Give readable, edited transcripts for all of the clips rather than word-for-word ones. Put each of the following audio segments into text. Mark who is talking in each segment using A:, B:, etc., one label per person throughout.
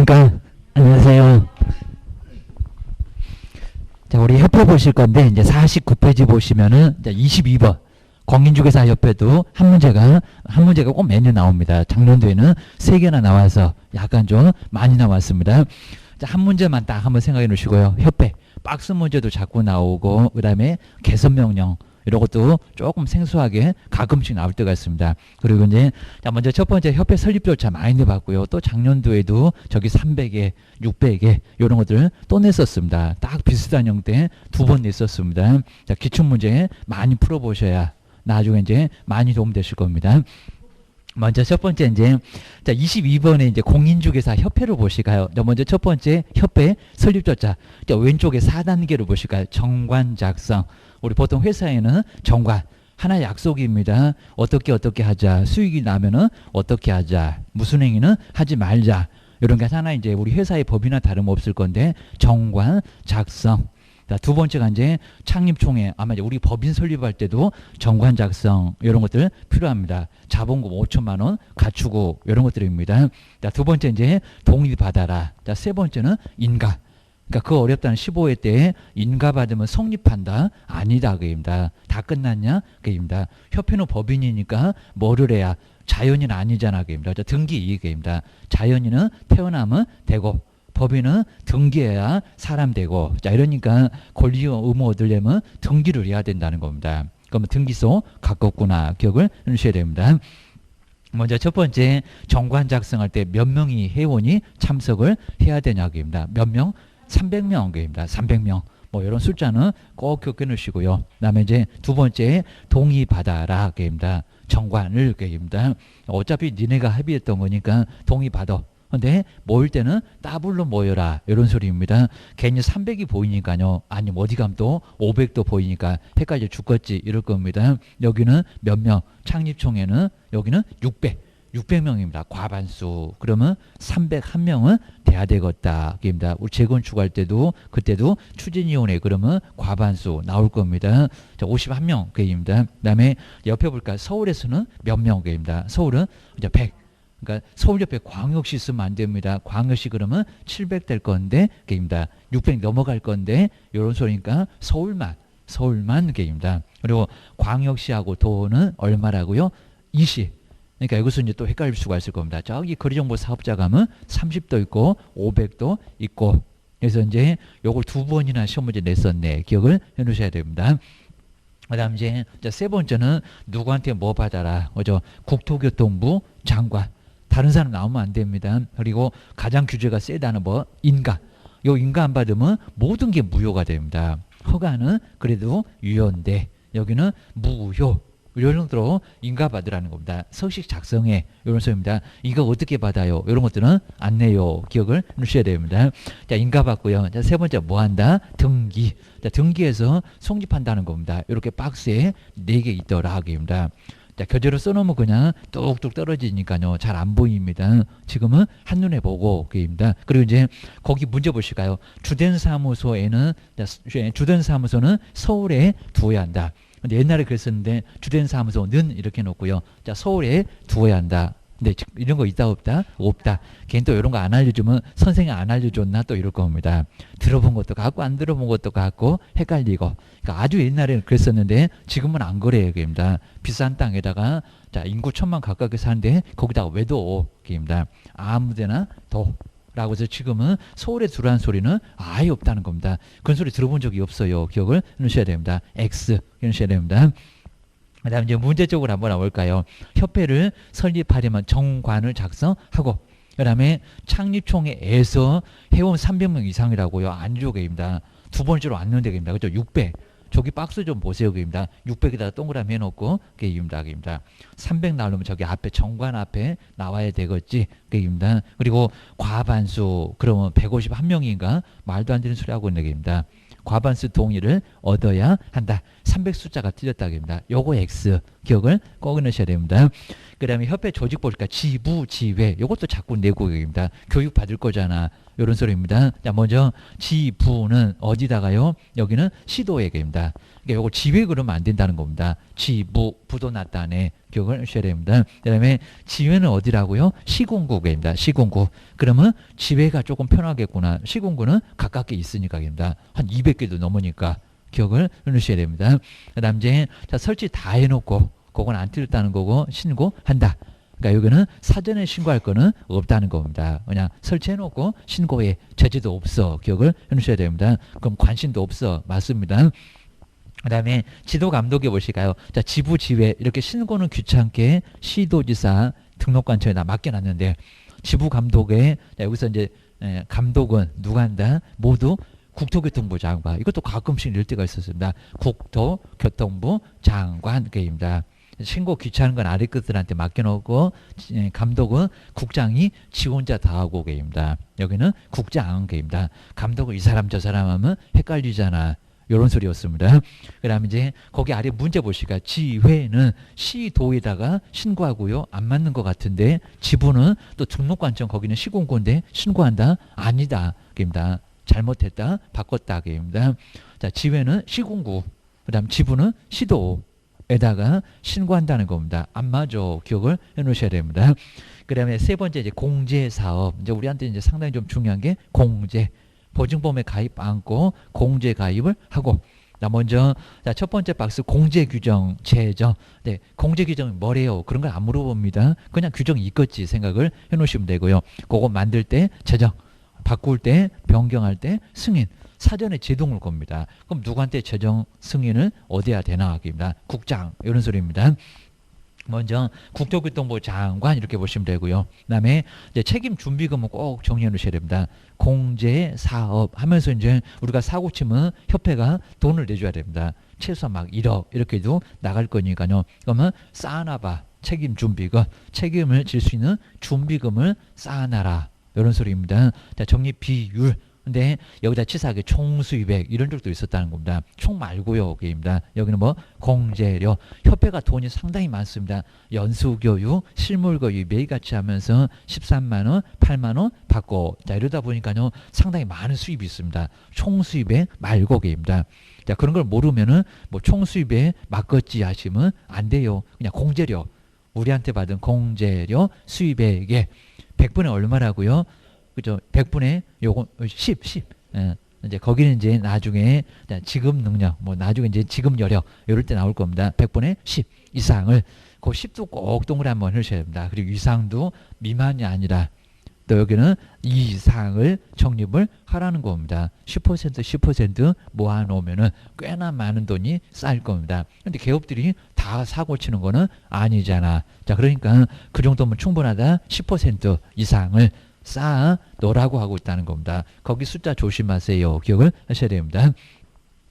A: 안녕하십니까. 안녕하세요. 자, 우리 협회 보실 건데, 이제 49페이지 보시면은, 이제 22번. 공인중개사협회도 한 문제가 꼭 매년 나옵니다. 작년도에는 3개나 나와서 약간 좀 많이 나왔습니다. 자, 한 문제만 딱 한번 생각해 놓으시고요. 협회. 박스 문제도 자꾸 나오고, 그 다음에 개선명령. 이런 것도 조금 생소하게 가끔씩 나올 때가 있습니다. 그리고 이제 자 먼저 첫 번째 협회 설립 절차 많이 내봤고요. 또 작년도에도 저기 300에 600에 이런 것들 또 냈었습니다. 딱 비슷한 형태 2번 냈었습니다. 자 기출 문제 많이 풀어보셔야 나중에 이제 많이 도움되실 겁니다. 먼저 첫 번째 이제 자 22번에 이제 공인중개사 협회를 보실까요? 먼저 첫 번째 협회 설립 절차. 자 왼쪽에 4단계로 보실까요? 정관 작성. 우리 보통 회사에는 정관 하나 약속입니다. 어떻게 하자. 수익이 나면은 어떻게 하자. 무슨 행위는 하지 말자. 이런 게 하나 이제 우리 회사의 법이나 다름없을 건데 정관 작성. 자, 두 번째가 이제 창립총회. 아마 이제 우리 법인 설립할 때도 정관 작성 이런 것들 필요합니다. 자본금 5천만 원 갖추고 이런 것들입니다. 자, 두 번째 이제 동의 받아라. 자, 세 번째는 인가. 그러니까 그거 어렵다는 15회 때 인가 받으면 성립한다? 아니다. 그입니다. 다 끝났냐? 그입니다. 협회는 법인이니까 뭐를 해야 자연인 아니잖아. 그입니다. 등기 이익입니다. 자연인은 태어나면 되고 법인은 등기해야 사람 되고 자 이러니까 권리 의무 얻으려면 등기를 해야 된다는 겁니다. 그러면 등기소 가깝구나 기억을 해주셔야 됩니다. 먼저 첫 번째 정관 작성할 때 몇 명이 회원이 참석을 해야 되냐입니다. 몇 명? 300명입니다. 300명. 뭐 이런 숫자는 꼭 기억해 놓으시고요. 그다음에 이제 두 번째 동의 받아라 게임다. 정관을 게임다. 어차피 니네가 합의했던 거니까 동의 받아. 근데 모일 때는 더블로 모여라 이런 소리입니다. 괜히 300이 보이니까요. 아니면 어디 가면 또 500도 보이니까 헷갈려 죽겠지 이럴 겁니다. 여기는 몇 명? 창립총회는 여기는 600명입니다. 과반수. 그러면 301명은 돼야 되겠다. 입니다. 우리 재건축할 때도 그때도 추진위원회 그러면 과반수 나올 겁니다. 자, 51명 입니다. 그다음에 옆에 볼까요? 서울에서는 몇 명입니다. 서울은 이제 100. 그러니까 서울 옆에 광역시 있으면 안 됩니다. 광역시 그러면 700 될 건데 입니다. 600 넘어갈 건데 이런 소리니까 서울만 입니다. 그리고 광역시하고 도는 얼마라고요? 20. 그러니까 여기서 이제 또 헷갈릴 수가 있을 겁니다. 저기 거리정보 사업자 가면 30도 있고 500도 있고 그래서 이제 요걸 2번이나 시험 문제 냈었네. 기억을 해 놓으셔야 됩니다. 그 다음 이제 세 번째는 누구한테 뭐 받아라. 그죠? 국토교통부 장관. 다른 사람 나오면 안 됩니다. 그리고 가장 규제가 세다는 뭐 인가. 요 인가 안 받으면 모든 게 무효가 됩니다. 허가는 그래도 유효인데 여기는 무효. 이런 정도로 인가 받으라는 겁니다. 서식 작성해 이런 소리입니다. 이거 어떻게 받아요? 이런 것들은 안 내요. 기억을 해주셔야 됩니다. 자 인가 받고요. 자, 세 번째 뭐 한다? 등기. 자, 등기해서 성립한다는 겁니다. 이렇게 박스에 4개 있더라 하기입니다. 자 교재로 써놓으면 그냥 뚝뚝 떨어지니까요. 잘 안 보입니다. 지금은 한눈에 보고 그입니다. 그리고 이제 거기 문제 보실까요? 주된 사무소는 서울에 두어야 한다. 근데 옛날에 그랬었는데 주된 사무소는 이렇게 놓고요. 자 서울에 두어야 한다. 근데 이런 거 있다 없다? 없다. 걔는 또 이런 거 안 알려주면 선생이 안 알려줬나 또 이럴 겁니다. 들어본 것도 같고 안 들어본 것도 같고 헷갈리고. 그러니까 아주 옛날에는 그랬었는데 지금은 안 그래요. 그입니다. 비싼 땅에다가 자 인구 1000만 가깝게 사는데 거기다가 왜 둬? 그입니다. 아무데나 둬. 라고 해서 지금은 서울에 두라는 소리는 아예 없다는 겁니다. 그런 소리 들어본 적이 없어요. 기억을 해놓으셔야 됩니다. X 해놓으셔야 됩니다. 그 다음 이제 문제적으로 한번 나올까요? 협회를 설립하려면 정관을 작성하고 그 다음에 창립총회에서 회원 300명 이상이라고요. 안주게입니다. 두 번째로 안 넣는 데입니다. 그죠? 600. 저기 박스 좀 보세요. 그입니다. 600에다가 동그라미 해놓고 그입니다. 300 나오려면 저기 앞에 정관 앞에 나와야 되겠지. 그입니다. 그리고 과반수 그러면 151명인가 말도 안 되는 소리 하고 있는 게입니다. 과반수 동의를 얻어야 한다. 300 숫자가 틀렸다입니다. 요거 X 기억을 꼭 넣으셔야 됩니다. 그 다음에 협회 조직 보니까 지부, 지회 요것도 자꾸 내고입니다. 교육 받을 거잖아. 이런 소리입니다. 자, 먼저 지부는 어디다가요? 여기는 시도회계입니다. 그러니까 요거 지회 그러면 안 된다는 겁니다. 지부, 부도 났다네. 기억을 하셔야 됩니다. 그다음에 지회는 어디라고요? 시군구입니다. 시군구. 그러면 지회가 조금 편하겠구나. 시군구는 가깝게 있으니까입니다. 한 200개도 넘으니까 기억을 해놓으셔야 됩니다. 그다음 이제 자 설치 다 해놓고 그건 안 틀렸다는 거고 신고한다. 그러니까 여기는 사전에 신고할 거는 없다는 겁니다. 그냥 설치해놓고 신고에 제재도 없어. 기억을 해놓으셔야 됩니다. 그럼 관심도 없어. 맞습니다. 그 다음에 지도 감독에 보실까요? 자, 지부 지회 이렇게 신고는 귀찮게 시도지사 등록관청에다 맡겨놨는데 지부 감독에 여기서 이제 감독은 누가 한다? 모두 국토교통부 장관. 이것도 가끔씩 이럴 때가 있었습니다. 국토교통부 장관입니다. 신고 귀찮은 건 아래 끝들한테 맡겨놓고 감독은 국장이 지 혼자 다 하고 계입니다. 여기는 국장입니다. 감독은 이 사람 저 사람 하면 헷갈리잖아. 이런 소리였습니다. 그 다음에 이제 거기 아래 문제 보실까요? 지회는 시도에다가 신고하고요. 안 맞는 것 같은데 지부는 또 등록관청 거기는 시공구인데 신고한다? 아니다. 입니다. 잘못했다. 바꿨다. 입니다. 자, 지회는 시공구. 그 다음 지부는 시도. 에다가 신고한다는 겁니다. 안 맞아. 기억을 해 놓으셔야 됩니다. 그 다음에 세 번째 이제 공제사업. 이제 우리한테 이제 상당히 좀 중요한 게 공제. 보증보험에 가입 않고 공제 가입을 하고. 자, 먼저 자, 첫 번째 박스 공제 규정 제정. 네, 공제 규정이 뭐래요? 그런 걸 안 물어봅니다. 그냥 규정이 있겠지 생각을 해 놓으시면 되고요. 그거 만들 때 제정, 바꿀 때 변경할 때 승인. 사전에 제동을 겁니다. 그럼 누구한테 재정 승인을 얻어야 되나? 입니다. 국장 이런 소리입니다. 먼저 국토교통부 장관 이렇게 보시면 되고요. 그다음에 이제 책임 준비금은 꼭 정리해 놓으셔야 됩니다. 공제 사업 하면서 이제 우리가 사고 치면 협회가 돈을 내줘야 됩니다. 최소한 막 1억 이렇게도 나갈 거니까요. 그러면 쌓아놔봐. 책임 준비금, 책임을 질 수 있는 준비금을 쌓아놔라. 이런 소리입니다. 자, 적립 비율. 근데 여기다 치사하게 총수입액 이런 적도 있었다는 겁니다. 총 말고요. 여기입니다. 여기는 뭐 공제료. 협회가 돈이 상당히 많습니다. 연수교육, 실물교육 매일같이 하면서 13만 원, 8만 원 받고 자 이러다 보니까요. 상당히 많은 수입이 있습니다. 총수입액 말고 여기입니다. 자 그런 걸 모르면은 뭐 총수입액 맡겼지 하시면 안 돼요. 그냥 공제료. 우리한테 받은 공제료 수입액에 100분의 얼마라고요? 그죠? 100분의 요거 10. 예. 이제 거기는 이제 나중에 지급 능력, 뭐 나중에 이제 지급 여력 이럴 때 나올 겁니다. 100분의 10 이상을 그 10도 꼭 동그라미 한번 해주셔야 됩니다. 그리고 이상도 미만이 아니라 또 여기는 이상을 적립을 하라는 겁니다. 10% 모아놓으면은 꽤나 많은 돈이 쌓일 겁니다. 근데 기업들이 다 사고 치는 거는 아니잖아. 자, 그러니까 그 정도면 충분하다. 10% 이상을 쌓아 놓으라고 하고 있다는 겁니다. 거기 숫자 조심하세요. 기억을 하셔야 됩니다.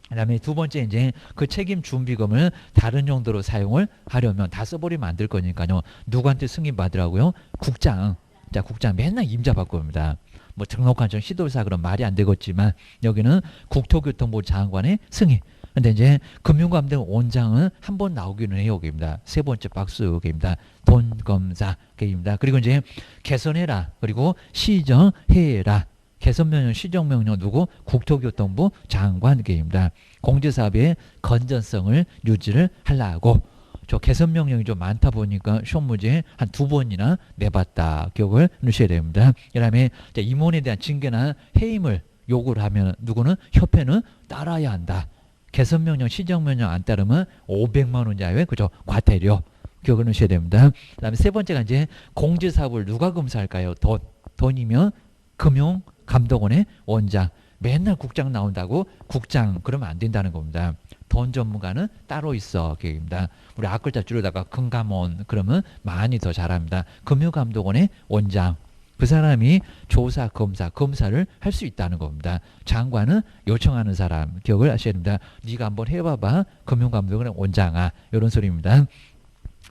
A: 그 다음에 두 번째 이제 그 책임 준비금을 다른 용도로 사용을 하려면 다 써버리면 안 될 거니까요. 누구한테 승인 받으라고요? 국장. 자, 국장 맨날 임자 받고 옵니다. 뭐 등록관청 시도사 그런 말이 안 되겠지만 여기는 국토교통부 장관의 승인. 근데 이제 금융감독 원장은 한 번 나오기는 해요. 여기입니다. 세 번째 박스 여기입니다. 돈 검사 여기입니다. 그리고 이제 개선해라. 그리고 시정해라. 개선명령, 시정명령 누구? 국토교통부 장관 여기입니다. 공제사업의 건전성을 유지를 하려고. 저 개선명령이 좀 많다 보니까 시험 문제 한 2번이나 내봤다. 기억을 넣으셔야 됩니다. 그 다음에 임원에 대한 징계나 해임을 요구를 하면 누구는? 협회는 따라야 한다. 개선명령, 시정명령 안 따르면 500만 원 이하의 그죠? 과태료. 기억을 넣으셔야 됩니다. 그 다음에 세 번째가 이제 공제사업을 누가 검사할까요? 돈이면 금융감독원의 원장. 맨날 국장 나온다고 국장 그러면 안 된다는 겁니다. 돈 전문가는 따로 있어. 계획입니다. 우리 앞글자 줄여다가 금감원 그러면 많이 더 잘합니다. 금융감독원의 원장. 그 사람이 조사, 검사를 할 수 있다는 겁니다. 장관은 요청하는 사람. 기억을 하셔야 됩니다. 네가 한번 해봐봐. 금융감독원의 원장아. 이런 소리입니다.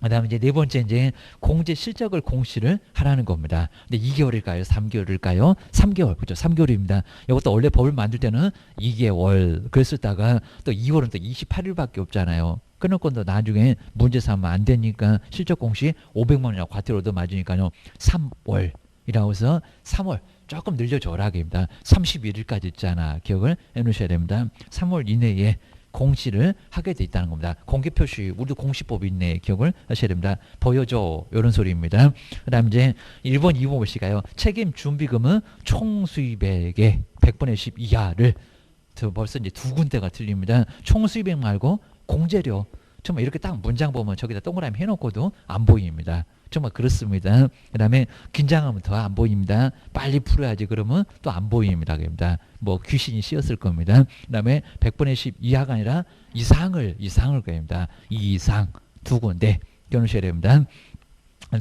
A: 그 다음에 이제 네 번째 이제 공제 실적을 공시를 하라는 겁니다. 근데 2개월일까요? 3개월일까요? 3개월. 그죠? 3개월입니다. 이것도 원래 법을 만들 때는 2개월. 그랬었다가 또 2월은 또 28일밖에 없잖아요. 끊어놓고 나중에 문제 삼으면 안 되니까 실적 공시 500만 원이라고 과태료도 맞으니까요. 3월이라고 해서 3월. 조금 늘려줘라. 입니다. 31일까지 있잖아. 기억을 해놓으셔야 됩니다. 3월 이내에 공시를 하게 돼 있다는 겁니다. 공개 표시, 우리도 공시법이 있네. 기억을 하셔야 됩니다. 보여줘. 이런 소리입니다. 그 다음 이제 1번, 2번 보실까요? 책임 준비금은 총 수입액의 100분의 10 이하를 벌써 이제 두 군데가 틀립니다. 총 수입액 말고 공제료. 정말 이렇게 딱 문장 보면 저기다 동그라미 해놓고도 안 보입니다. 정말 그렇습니다. 그 다음에 긴장하면 더 안 보입니다. 빨리 풀어야지 그러면 또 안 보입니다. 그럽니다. 뭐 귀신이 씌었을 겁니다. 그 다음에 100분의 10 이하가 아니라 이상을 그럽니다. 이상 두 군데 겨누셔야 됩니다.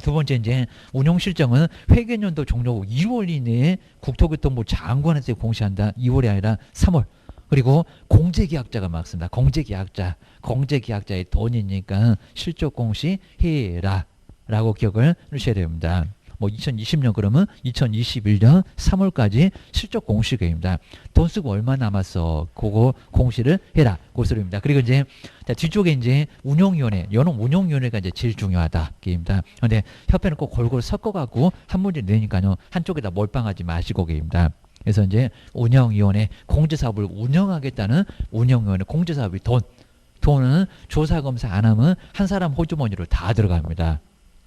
A: 두 번째 이제 운용실정은 회계연도 종료 후 2월 이내에 국토교통부 장관한테 공시한다. 2월이 아니라 3월. 그리고 공제계약자가 맞습니다. 공제계약자의 돈이니까 실적 공시 해라 라고 기억을 하셔야 됩니다. 뭐 2020년 그러면 2021년 3월까지 실적 공시계입니다. 돈 쓰고 얼마 남았어? 그거 공시를 해라. 그 소리입니다. 그리고 이제 뒤쪽에 이제 운용위원회, 여는 운용위원회가 이제 제일 중요하다. 게입니다. 근데 협회는 꼭 골고루 섞어갖고 한 문제 내니까요. 한쪽에다 몰빵하지 마시고 게입니다. 그래서 이제 운영위원회, 공제사업을 운영하겠다는 운영위원회, 공제사업이 돈은 조사검사 안 하면 한 사람 호주머니로 다 들어갑니다.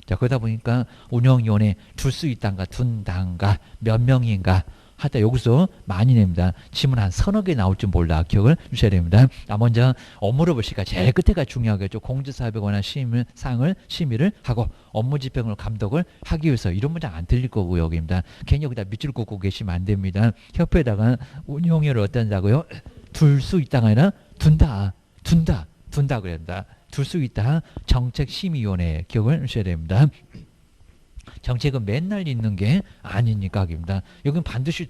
A: 자, 그러다 보니까 운영위원회 줄 수 있단가 둔단가 몇 명인가 하다 여기서 많이 냅니다. 지문 한 서너 개 나올 줄 몰라. 기억을 주셔야 됩니다. 먼저 업무를 보시니까 제일 끝에가 중요하겠죠. 공제사업에 관한 사항을 심의를 하고 업무 집행을 감독을 하기 위해서 이런 문장 안 틀릴 거고요. 여기입니다. 괜히 여기다 밑줄 긋고 계시면 안 됩니다. 협회에다가 운영위원회를 어떤다고요? 둘 수 있다가 아니라 둔다 그럽니다. 둘 수 있다. 정책심의위원회 기억을 하셔야 됩니다. 정책은 맨날 있는 게 아니니까 입니다. 여기는 반드시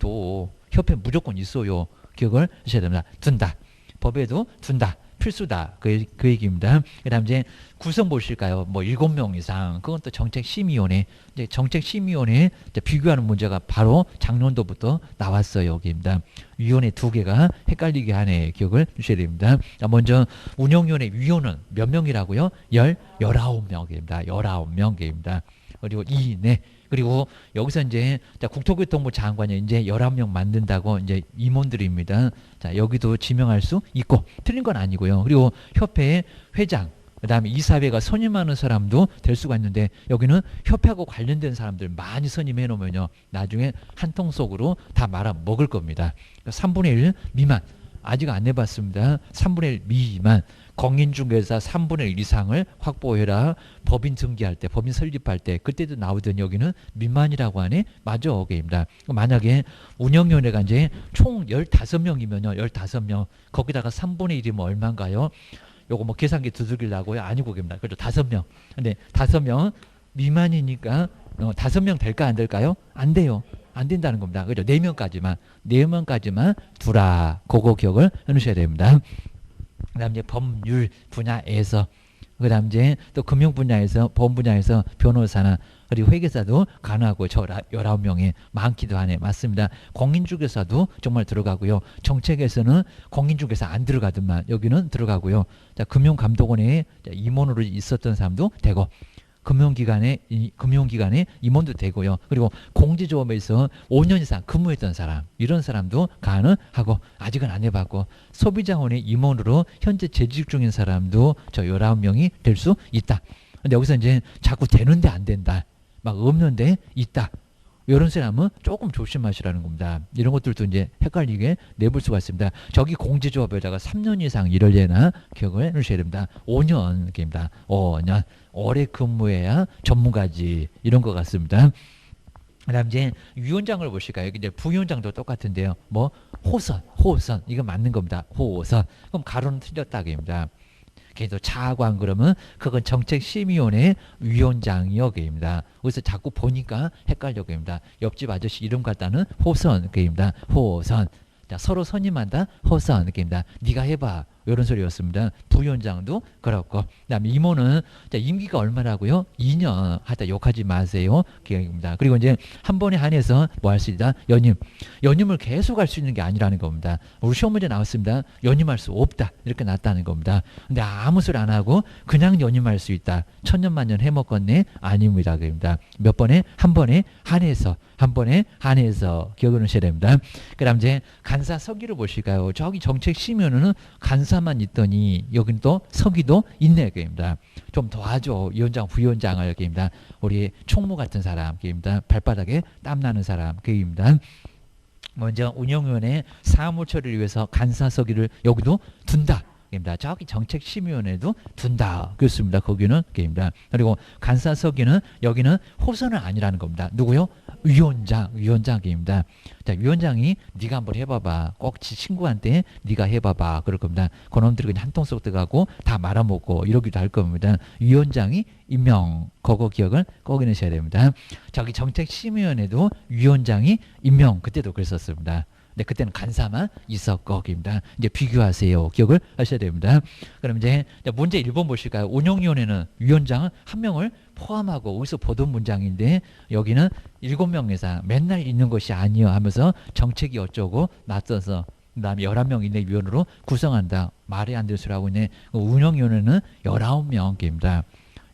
A: 협회 무조건 있어요. 기억을 하셔야 됩니다. 둔다. 법에도 둔다. 필수다. 그 얘기입니다. 그 다음 이제 구성 보실까요? 뭐 7명 이상. 그건 또 정책심의위원회. 이제 정책심의위원회 비교하는 문제가 바로 작년도부터 나왔어요. 여기입니다. 위원회 2개가 헷갈리게 하네. 기억을 주셔야 됩니다. 먼저 운영위원회 위원은 몇 명이라고요? 19명입니다. 19명입니다. 그리고 이내 그리고 여기서 이제 국토교통부 장관이 이제 11명 만든다고 이제 임원들입니다. 자, 여기도 지명할 수 있고 틀린 건 아니고요. 그리고 협회의 회장 그다음에 이사회가 선임하는 사람도 될 수가 있는데 여기는 협회하고 관련된 사람들 많이 선임해 놓으면요. 나중에 한 통 속으로 다 말아 먹을 겁니다. 3분의 1 미만 아직 안 해봤습니다. 3분의 1 미만 공인중개사 3분의 1 이상을 확보해라. 법인 등기할 때, 법인 설립할 때 그때도 나오던 여기는 미만이라고 하네. 맞아. 거기입니다. 만약에 운영위원회가 이제 총 15명이면요. 15명. 거기다가 3분의 1이면 얼마인가요? 요거 뭐 계산기 두들기려고요? 아니고 거기입니다. 그렇죠. 5명. 근데 5명 미만이니까 5명 될까 안 될까요? 안 돼요. 안 된다는 겁니다. 그죠? 4명까지만 두라. 그거 기억을 해놓으셔야 됩니다. 그 다음 이제 법률 분야에서 그 다음 이제 또 금융 분야에서 보험 분야에서 변호사나 그리고 회계사도 가능하고 저 19명이 많기도 하네. 맞습니다. 공인중개사도 정말 들어가고요. 정책에서는 공인중개사 안 들어가더만 여기는 들어가고요. 자, 금융감독원에 임원으로 있었던 사람도 되고 금융기관에 임원도 되고요. 그리고 공제조합에서 5년 이상 근무했던 사람 이런 사람도 가능하고 아직은 안 해봤고 소비자원의 임원으로 현재 재직 중인 사람도 저 19명이 될 수 있다. 근데 여기서 이제 자꾸 되는데 안 된다. 막 없는데 있다. 이런 사람은 조금 조심하시라는 겁니다. 이런 것들도 이제 헷갈리게 내볼 수가 있습니다. 저기 공제조합에다가 3년 이상 일을 해나 기억을 해주셔야 됩니다. 5년입니다. 5년. 오래 근무해야 전문가지. 이런 것 같습니다. 그 다음 이제 위원장을 보실까요? 이제 부위원장도 똑같은데요. 뭐 호선. 이거 맞는 겁니다. 호선. 그럼 가로는 틀렸다기입니다. 그래서 차관 그러면 그건 정책심의위원회 위원장이여기입니다. 그래서 자꾸 보니까 헷갈려기입니다. 옆집 아저씨 이름 같다는 호선입니다. 호선. 자, 서로 선임한다. 호선입니다. 네가 해봐. 이런 소리였습니다. 부위원장도 그렇고. 그다음에 임원은 자, 임기가 얼마라고요? 2년 하다 욕하지 마세요. 기억입니다. 그리고 이제 한 번에 한해서 뭐 할 수 있다? 연임을 계속 할 수 있는 게 아니라는 겁니다. 우리 시험 문제 나왔습니다. 연임할 수 없다. 이렇게 나왔다는 겁니다. 근데 아무 소리 안 하고 그냥 연임할 수 있다. 천년만년 해먹겠네? 아닙니다. 그럽니다. 몇 번에? 한 번에 한해서. 기억을 하셔야 됩니다. 그 다음 이제 간사 서기를 보실까요? 저기 정책심의위원회는 간사 간사만 있더니 여긴 또 서기도 있네 그입니다. 좀 도와줘 위원장 부위원장을 그입니다. 우리 총무 같은 사람 그입니다. 발바닥에 땀 나는 사람 그입니다. 먼저 운영위원회 사무 처리를 위해서 간사서기를 여기도 둔다. 입니다. 저기 정책심의위원회도 둔다. 그렇습니다. 거기는 게임입니다. 그리고 간사서기는 여기는 호선은 아니라는 겁니다. 누구요? 위원장입니다. 자, 위원장이 네가 한번 해봐봐. 꼭 친구한테 네가 해봐봐. 그럴 겁니다. 그놈들이 그냥 한통 쏙 들어가고 다 말아먹고 이러기도 할 겁니다. 위원장이 임명. 그거 기억을 꼭 해내셔야 됩니다. 저기 정책심의위원회도 위원장이 임명. 그때도 그랬었습니다. 네, 그때는 간사만 있었고, 입니다. 이제 비교하세요. 기억을 하셔야 됩니다. 그럼 이제 문제 1번 보실까요? 운영위원회는 위원장 한 명을 포함하고 어디서 보던 문장인데 여기는 7명 이상 맨날 있는 것이 아니요 하면서 정책이 어쩌고 낯서서 그다음에 11명 이내 위원으로 구성한다. 말이 안 될 소리 하고 있네. 운영위원회는 19명입니다.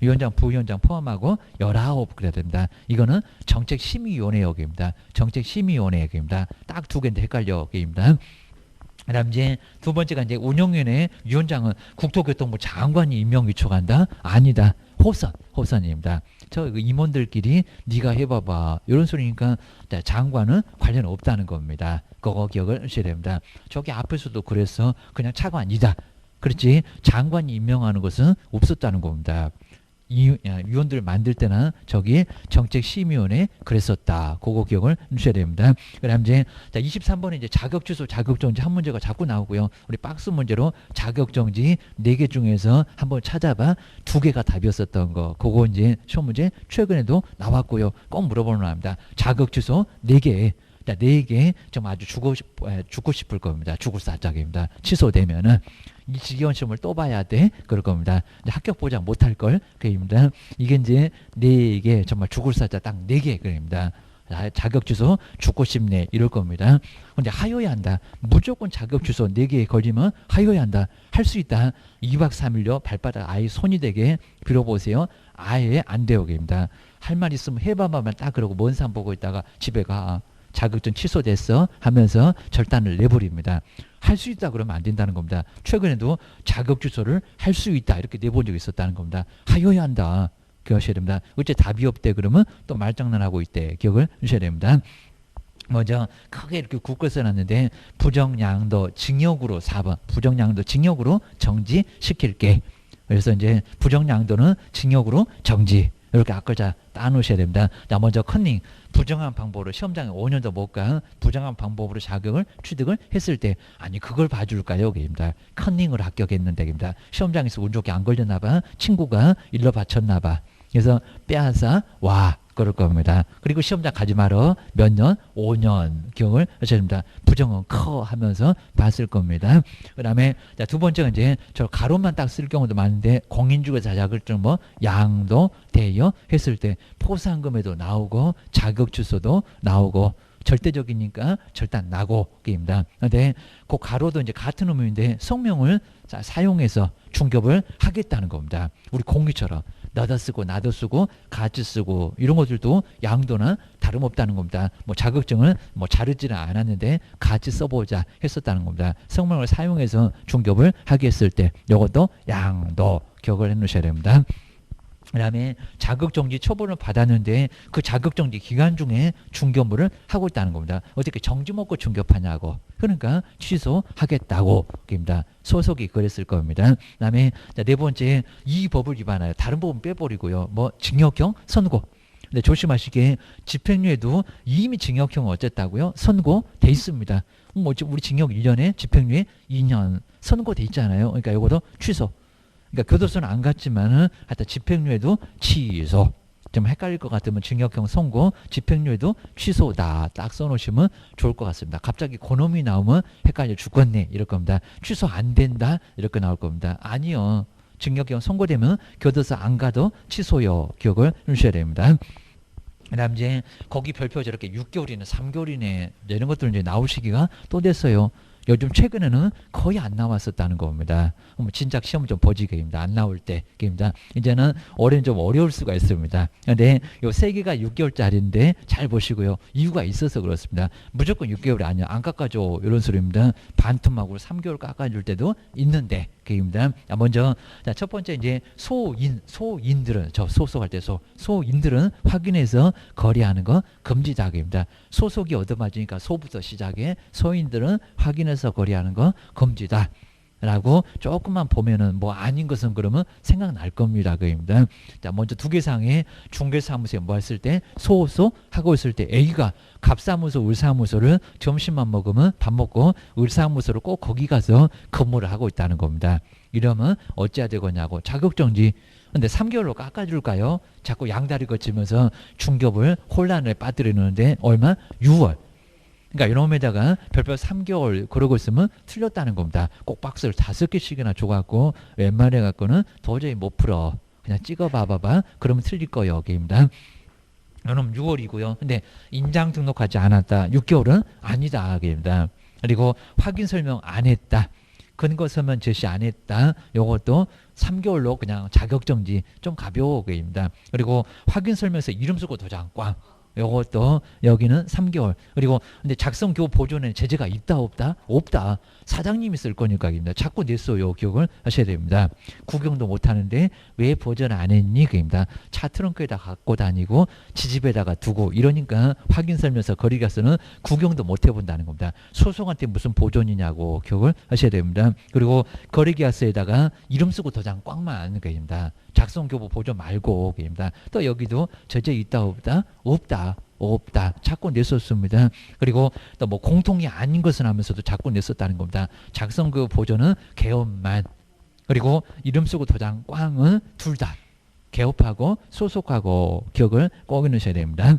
A: 위원장, 부위원장 포함하고 19 그래야 됩니다. 이거는 정책심의위원회 역입니다. 정책심의위원회 역입니다. 딱 두 개인데 헷갈려 역입니다. 그다음 이제 두 번째가 이제 운영위원회 위원장은 국토교통부 장관이 임명 위촉한다? 아니다. 호선입니다. 저 임원들끼리 네가 해봐봐. 이런 소리니까 장관은 관련 없다는 겁니다. 그거 기억을 하셔야 됩니다. 저기 앞에서도 그래서 그냥 차관이다. 그렇지 장관이 임명하는 것은 없었다는 겁니다. 위원들 만들 때는 저기 정책심의위원회 그랬었다. 그거 기억을 하셔야 됩니다. 그다음 이제 23번에 이제 자격취소, 자격정지 한 문제가 자꾸 나오고요. 우리 박스 문제로 자격정지 4개 중에서 한번 찾아봐 2개가 답이었었던 거. 그거 이제 시험 문제 최근에도 나왔고요. 꼭 물어보는 겁니다. 자격취소 4개. 자, 4개 좀 아주 죽고 싶을 겁니다. 죽을 사짝입니다. 취소되면은 이 지기원 시험을 또 봐야 돼. 그럴 겁니다. 이제 합격 보장 못할 걸 그입니다. 이게 이제 4개 정말 죽을 사자 딱 4개 그입니다. 자격 취소 죽고 싶네 이럴 겁니다. 근데 하여야 한다. 무조건 자격 취소 4개에 걸리면 하여야 한다. 할 수 있다. 2박 3일요. 발바닥 아예 손이 되게 빌어보세요. 아예 안 돼요. 그입니다. 할 말 있으면 해봐만 딱 그러고 먼 산 보고 있다가 집에 가. 자격증 취소됐어 하면서 절단을 내버립니다. 할 수 있다 그러면 안 된다는 겁니다. 최근에도 자격 취소를 할 수 있다 이렇게 내본 적이 있었다는 겁니다. 하여야 한다. 기억하셔야 됩니다. 어째 답이 없대 그러면 또 말장난하고 있대. 기억을 하셔야 됩니다. 먼저 크게 이렇게 굳게 써놨는데 부정양도 징역으로 4번 부정양도 징역으로 정지시킬게. 그래서 이제 부정양도는 징역으로 정지. 이렇게 앞글자 따놓으셔야 됩니다. 자, 먼저 컨닝 부정한 방법으로 시험장에 5년도 못 간 부정한 방법으로 자격을 취득을 했을 때 아니 그걸 봐줄까요? 여기입니다. 컨닝을 합격했는데 입니다. 시험장에서 운 좋게 안 걸렸나 봐. 친구가 일러 바쳤나 봐. 그래서 빼앗아 와 그럴 겁니다. 그리고 시험장 가지 말어. 몇 년? 5년 기억을 하셔야 됩니다. 부정은 커 하면서 봤을 겁니다. 그 다음에 두 번째가 이제 저 가로만 딱 쓸 경우도 많은데 공인중개사 자격증 뭐 양도 대여 했을 때 포상금에도 나오고 자격 취소도 나오고 절대적이니까 절단 나고 게입니다. 근데 그 가로도 이제 같은 의미인데 성명을 사용해서 중개업을 하겠다는 겁니다. 우리 공유처럼 너도 쓰고 나도 쓰고 같이 쓰고 이런 것들도 양도는 다름없다는 겁니다. 뭐 자격증을 뭐 자르지는 않았는데 같이 써보자 했었다는 겁니다. 성명을 사용해서 중개업을 하게 했을 때 이것도 양도 기억을 해놓으셔야 됩니다. 그 다음에 자격정지 처분을 받았는데 그 자격정지 기간 중에 중개업을 하고 있다는 겁니다. 어떻게 정지 먹고 중개업하냐고. 그러니까 취소하겠다고 입니다. 소속이 그랬을 겁니다. 그 다음에 네 번째 이 법을 위반하여 다른 법은 빼버리고요. 뭐 징역형 선고. 근데 조심하시게 집행유예도 이미 징역형은 어쨌다고요? 선고돼 있습니다. 뭐 우리 징역 1년에 집행유예 2년 선고돼 있잖아요. 그러니까 이것도 취소. 그러니까 교도소는 안 갔지만은 하여튼 집행유예도 취소. 좀 헷갈릴 것 같으면 징역형 선고, 집행유예도 취소다. 딱 써놓으시면 좋을 것 같습니다. 갑자기 그놈이 나오면 헷갈려 죽겠네. 이럴 겁니다. 취소 안 된다. 이렇게 나올 겁니다. 아니요. 징역형 선고되면 교도소 안 가도 취소요. 기억을 해주셔야 됩니다. 그 다음 이제 거기 별표 저렇게 6개월이네 3개월이네 이런 것들 이제 나올 시기가 또 됐어요. 요즘 최근에는 거의 안 나왔었다는 겁니다. 진작 시험 좀 보지게입니다. 안 나올 때입니다. 이제는 올해는 좀 어려울 수가 있습니다. 근데 요 세 개가 6개월짜리인데 잘 보시고요. 이유가 있어서 그렇습니다. 무조건 6개월이 아니야. 안 깎아줘. 이런 소리입니다. 반토막으로 3개월 깎아줄 때도 있는데 입니다. 먼저 첫 번째 이제 소인들은 저 소속할 때 소인들은 확인해서 거래하는 거 금지작입니다. 소속이 얻어맞으니까 소부터 시작해 소인들은 확인해서 거래하는 거 금지다. 라고 조금만 보면은 뭐 아닌 것은 그러면 생각날 겁니다. 그입니다. 자, 먼저 두 개 상에 중개사무소에 뭐 했을 때 소속하고 있을 때 A가 갑사무소, 을사무소를 점심만 먹으면 밥 먹고 을사무소를 꼭 거기 가서 근무를 하고 있다는 겁니다. 이러면 어찌해야 되겠냐고 자격정지. 근데 3개월로 깎아줄까요? 자꾸 양다리 거치면서 중개업을 혼란에 빠뜨리는데 얼마? 6월. 그러니까 이놈에다가 별별 3개월 그러고 있으면 틀렸다는 겁니다. 꼭 박스를 5개씩이나 줘갖고 웬만해 갖고는 도저히 못 풀어. 그냥 찍어봐봐봐. 그러면 틀릴 거예요. 여기입니다. 이놈 6월이고요. 근데 인장 등록하지 않았다. 6개월은 아니다. 여기입니다. 그리고 확인 설명 안 했다. 근거 서면 제시 안 했다. 요것도 3개월로 그냥 자격정지 좀 가벼워입니다. 그리고 확인 설명서 이름 쓰고 도장 꽝. 요것도 여기는 3개월. 그리고 근데 작성 교부 보존에 제재가 있다 없다? 없다. 사장님이 쓸 거니까입니다. 자꾸 냈어요. 기억을 하셔야 됩니다. 구경도 못 하는데 왜 보존 안 했니? 그입니다. 차 트렁크에다 갖고 다니고 지집에다가 두고 이러니까 확인 설명서 거리가서는 구경도 못 해본다는 겁니다. 소속한테 무슨 보존이냐고 기억을 하셔야 됩니다. 그리고 거래계약서에다가 이름 쓰고 도장 꽝만 하는 거입니다. 작성 교부 보존 말고 그입니다. 또 여기도 제재 있다 없다? 없다. 없다. 자꾸 냈었습니다. 그리고 또 뭐 공통이 아닌 것은 하면서도 자꾸 냈었다는 겁니다. 작성 그 보존은 개업만. 그리고 이름 쓰고 도장 꽝은 둘 다. 개업하고 소속하고 기억을 꼭 넣으셔야 됩니다.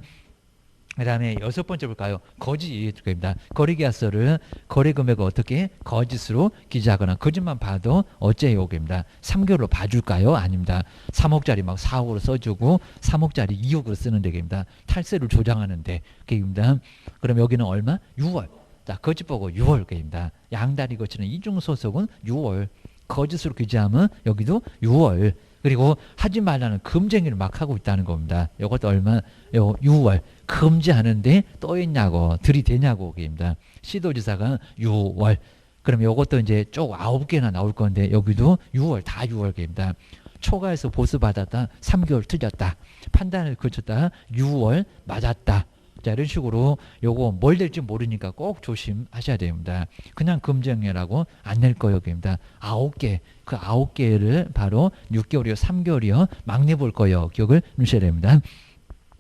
A: 그 다음에 6번째 볼까요? 거짓입니다. 거래계약서를 거래 금액을 어떻게 거짓으로 기재하거나 거짓만 봐도 어째요? 입니다. 3개월로 봐줄까요? 아닙니다. 3억짜리 막 4억으로 써주고 3억짜리 2억으로 쓰는 데입니다. 탈세를 조장하는 데입니다. 그럼 여기는 얼마? 6월. 자, 거짓 보고 6월 입니다. 양다리 거치는 이중소속은 6월. 거짓으로 기재하면 여기도 6월. 그리고 하지 말라는 금쟁이를 막 하고 있다는 겁니다. 이것도 얼마? 6월. 금지하는데 또 있냐고, 들이대냐고, 입니다. 시도지사가 6월. 그럼 이것도 이제 쭉 9개나 나올 건데, 여기도 6월, 다 6월입니다. 초과해서 보수 받았다, 3개월 틀렸다. 판단을 거쳤다, 6월 맞았다. 자, 이런 식으로 요거 뭘 될지 모르니까 꼭 조심하셔야 됩니다. 그냥 금정이라고 안 낼 거예요. 입니다. 9개. 그 9개를 바로 6개월이요, 3개월이요, 막 내볼 거예요. 기억을 하셔야 됩니다.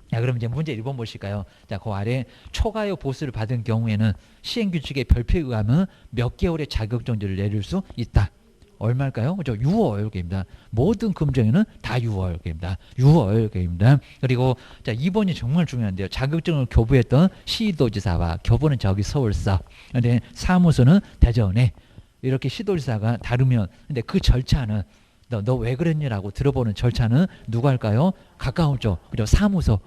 A: 자, 그럼 이제 문제 1번 보실까요? 자, 그 아래 초과요 보수를 받은 경우에는 시행규칙의 별표에 의하면 몇 개월의 자격정지를 내릴 수 있다. 얼마일까요? 그죠? 6월입니다. 모든 금정에는 다 6월입니다. 6월입니다. 그리고 자, 2번이 정말 중요한데요. 자격증을 교부했던 시도지사와 교부는 저기 서울서, 근데 사무소는 대전에 이렇게 시도지사가 다르면, 근데 그 절차는 너 왜 그랬냐라고 들어보는 절차는 누가 할까요? 가까운 쪽, 그죠? 사무소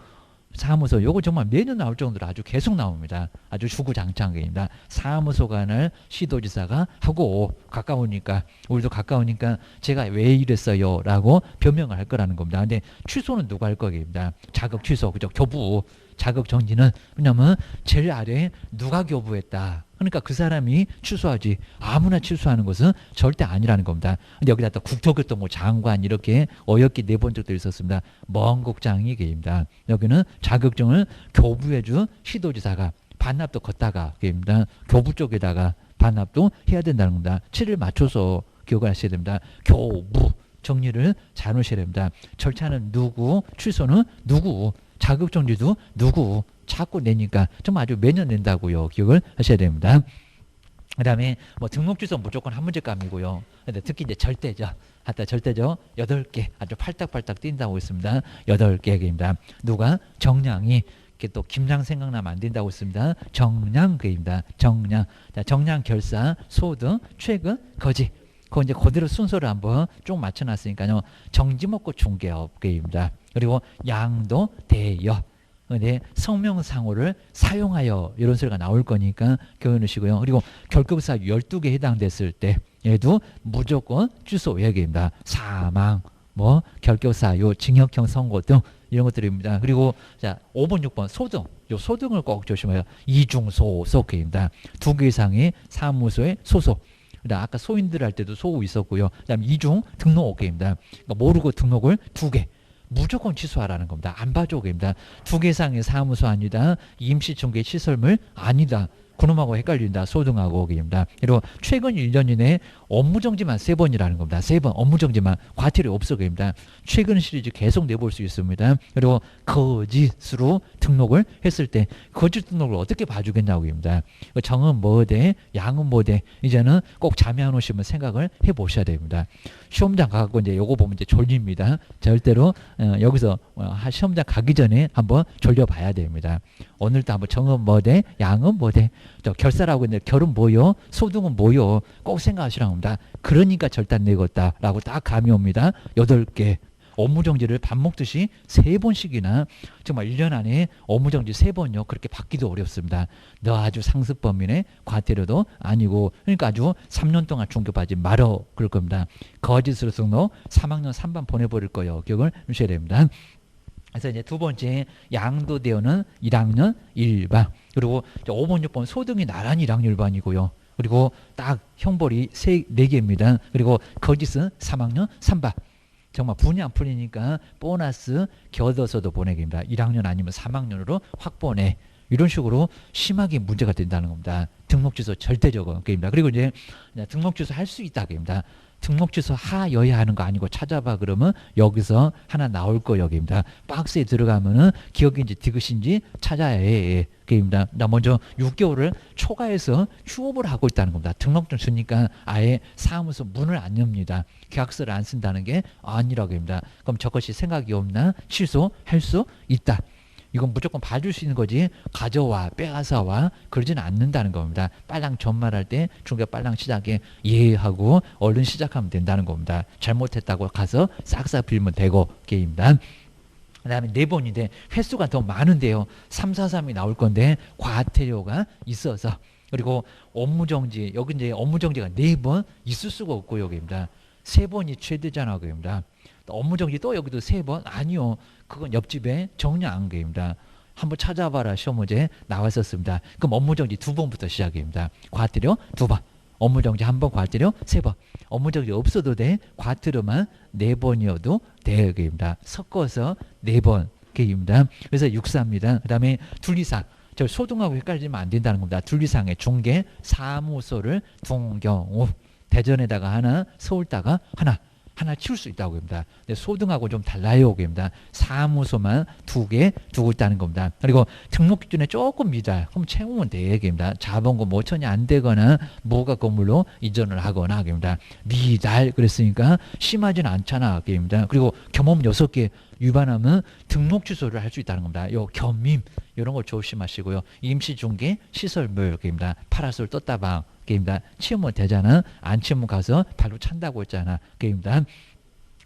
A: 요거 정말 매년 나올 정도로 아주 계속 나옵니다. 아주 주구장창입니다. 사무소 간을 시도지사가 하고, 가까우니까, 우리도 가까우니까 제가 왜 이랬어요 라고 변명을 할 거라는 겁니다. 근데 취소는 누가 할 거입니다. 자격 취소, 그죠? 교부 자격 정지는, 왜냐면 제일 아래에 누가 교부했다, 그러니까 그 사람이 취소하지, 아무나 취소하는 것은 절대 아니라는 겁니다. 근데 여기다 또 국토교통부 장관 이렇게 어렵게 내본 적도 있었습니다. 먼 국장이 계십니다. 여기는 자격증을 교부해준 시도지사가 반납도 걷다가 계십니다. 교부 쪽에다가 반납도 해야 된다는 겁니다. 7을 맞춰서 기억을 하셔야 됩니다. 교부 정리를 잘 하셔야 됩니다. 절차는 누구, 취소는 누구, 자격정지도 누구, 자꾸 내니까 좀 아주 매년 낸다고요. 기억을 하셔야 됩니다. 그 다음에 뭐 등록 취소 무조건 한 문제감이고요. 근데 특히 이제 절대죠. 하다 절대죠. 8개 아주 팔딱팔딱 뛴다고 있습니다. 8개입니다. 누가? 정량이. 이렇게 또 김장 생각나면 안 된다고 있습니다. 정량입니다. 정량. 자, 정량 결사, 소등, 최근, 거지. 그거 이제 그대로 순서를 한번 쭉 맞춰놨으니까요. 정지 먹고 중개업계입니다. 그리고 양도 대여. 근데 성명상호를 사용하여 이런 소리가 나올 거니까 기억해놓으시고요. 그리고 결격사 12개 해당됐을 때 얘도 무조건 취소 예기입니다. 사망, 뭐 결격사유, 징역형 선고 등 이런 것들입니다. 그리고 자 5번, 6번 소등, 요 소등을 꼭 조심해요. 이중소속입니다. 2개 이상의 사무소의 소속. 그다음 아까 소인들 할 때도 소우 있었고요. 그다음 이중 등록 오케이입니다. 그러니까 모르고 등록을 2개. 무조건 취소하라는 겁니다. 안 봐줘 입니다. 2개 이상의 사무소 아니다. 임시중개 시설물 아니다. 그놈하고 헷갈린다. 소등하고 입니다. 그리고 최근 1년 이내에 업무정지만 3번이라는 겁니다. 3번 업무정지만 과태료 없어입니다. 최근 시리즈 계속 내볼 수 있습니다. 그리고 거짓으로 등록을 했을 때 거짓 등록을 어떻게 봐주겠냐고 입니다. 정은 뭐대 양은 뭐대 이제는 꼭 잠이 안 오시면 생각을 해보셔야 됩니다. 시험장 가고 이제 요거 보면 이제 졸립니다. 절대로 여기서 시험장 가기 전에 한번 졸려봐야 됩니다. 오늘도 한번 정은 뭐대 양은 뭐대 결사라고 했는데 결은 뭐요? 소등은 뭐요? 꼭 생각하시라고 합니다. 그러니까 절단 내겠다라고 딱 감이 옵니다. 8개. 업무정지를 밥 먹듯이 3번씩이나 정말 1년 안에 업무정지 3번요. 그렇게 받기도 어렵습니다. 너 아주 상습범이네. 과태료도 아니고 그러니까 아주 3년 동안 중교받지 말어 그럴 겁니다. 거짓으로 등록 3학년 3반 보내버릴 거예요. 기억을 주셔야 됩니다. 그래서 이제 두 번째 양도되어는 1학년 1반 그리고 5번 6번 소등이 나란히 1학년 1반이고요. 그리고 딱 형벌이 4개입니다. 그리고 거짓은 3학년 3반 정말 분이 안 풀리니까 보너스 겨뤄서도 보내기입니다. 1학년 아니면 3학년으로 확 보내. 이런 식으로 심하게 문제가 된다는 겁니다. 등록 취소 절대적인 게임입니다. 그리고 이제 등록 취소 할 수 있다 게임입니다. 등록 취소 하여야 하는 거 아니고 찾아봐 그러면 여기서 하나 나올 거 여기입니다. 박스에 들어가면은 기억인지 디귿인지 찾아야 해. 게임입니다. 나 먼저 6개월을 초과해서 휴업을 하고 있다는 겁니다. 등록증 주니까 아예 사무소 문을 안 엽니다. 계약서를 안 쓴다는 게 아니라고 합니다. 그럼 저것이 생각이 없나 취소할 수 있다. 이건 무조건 봐줄 수 있는 거지 가져와 빼앗아 와 그러지는 않는다는 겁니다. 빨랑 전말할 때 중개 빨랑 시작에 예하고 얼른 시작하면 된다는 겁니다. 잘못했다고 가서 싹싹 빌면 되고 게임입니다. 그 다음에 4번인데 횟수가 더 많은데요. 343이 나올 건데 과태료가 있어서 그리고 업무정지 여기 이제 업무정지가 4번 있을 수가 없고 여기입니다. 3번이 최대잖아 그입니다. 업무정지 또 여기도 3번 아니요. 그건 옆집에 정리한 게입니다. 한번 찾아봐라 시험 문제 나왔었습니다. 그럼 업무정지 2번부터 시작입니다. 과태료 2번. 업무정지 1번 과태료 3번. 업무정지 없어도 돼. 과태료만 4번이어도 되게입니다. 섞어서 4번 게임입니다. 그래서 64입니다. 그 다음에 둘이상. 저 소등하고 헷갈리면 안 된다는 겁니다. 둘이상의 중개 사무소를 둔 경우 대전에다가 하나 서울다가 하나 치울 수 있다고 합니다. 근데 소등하고 좀 달라요. 겁니다. 사무소만 2개 두고 있다는 겁니다. 그리고 등록 기준에 조금 미달. 그럼 채우면 되겠습니다. 자본금 5천이 안 되거나 무허가 건물로 이전을 하거나 합니다. 미달 그랬으니까 심하지는 않잖아. 겁니다. 그리고 겸업 6개 위반하면 등록 취소를 할 수 있다는 겁니다. 요 겸임 이런 걸 조심하시고요. 임시중개 시설물 입니다. 파라솔 떴다방 게임입니다. 치우면 되잖아. 안 치우면 가서 발로 찬다고 했잖아. 게임입니다.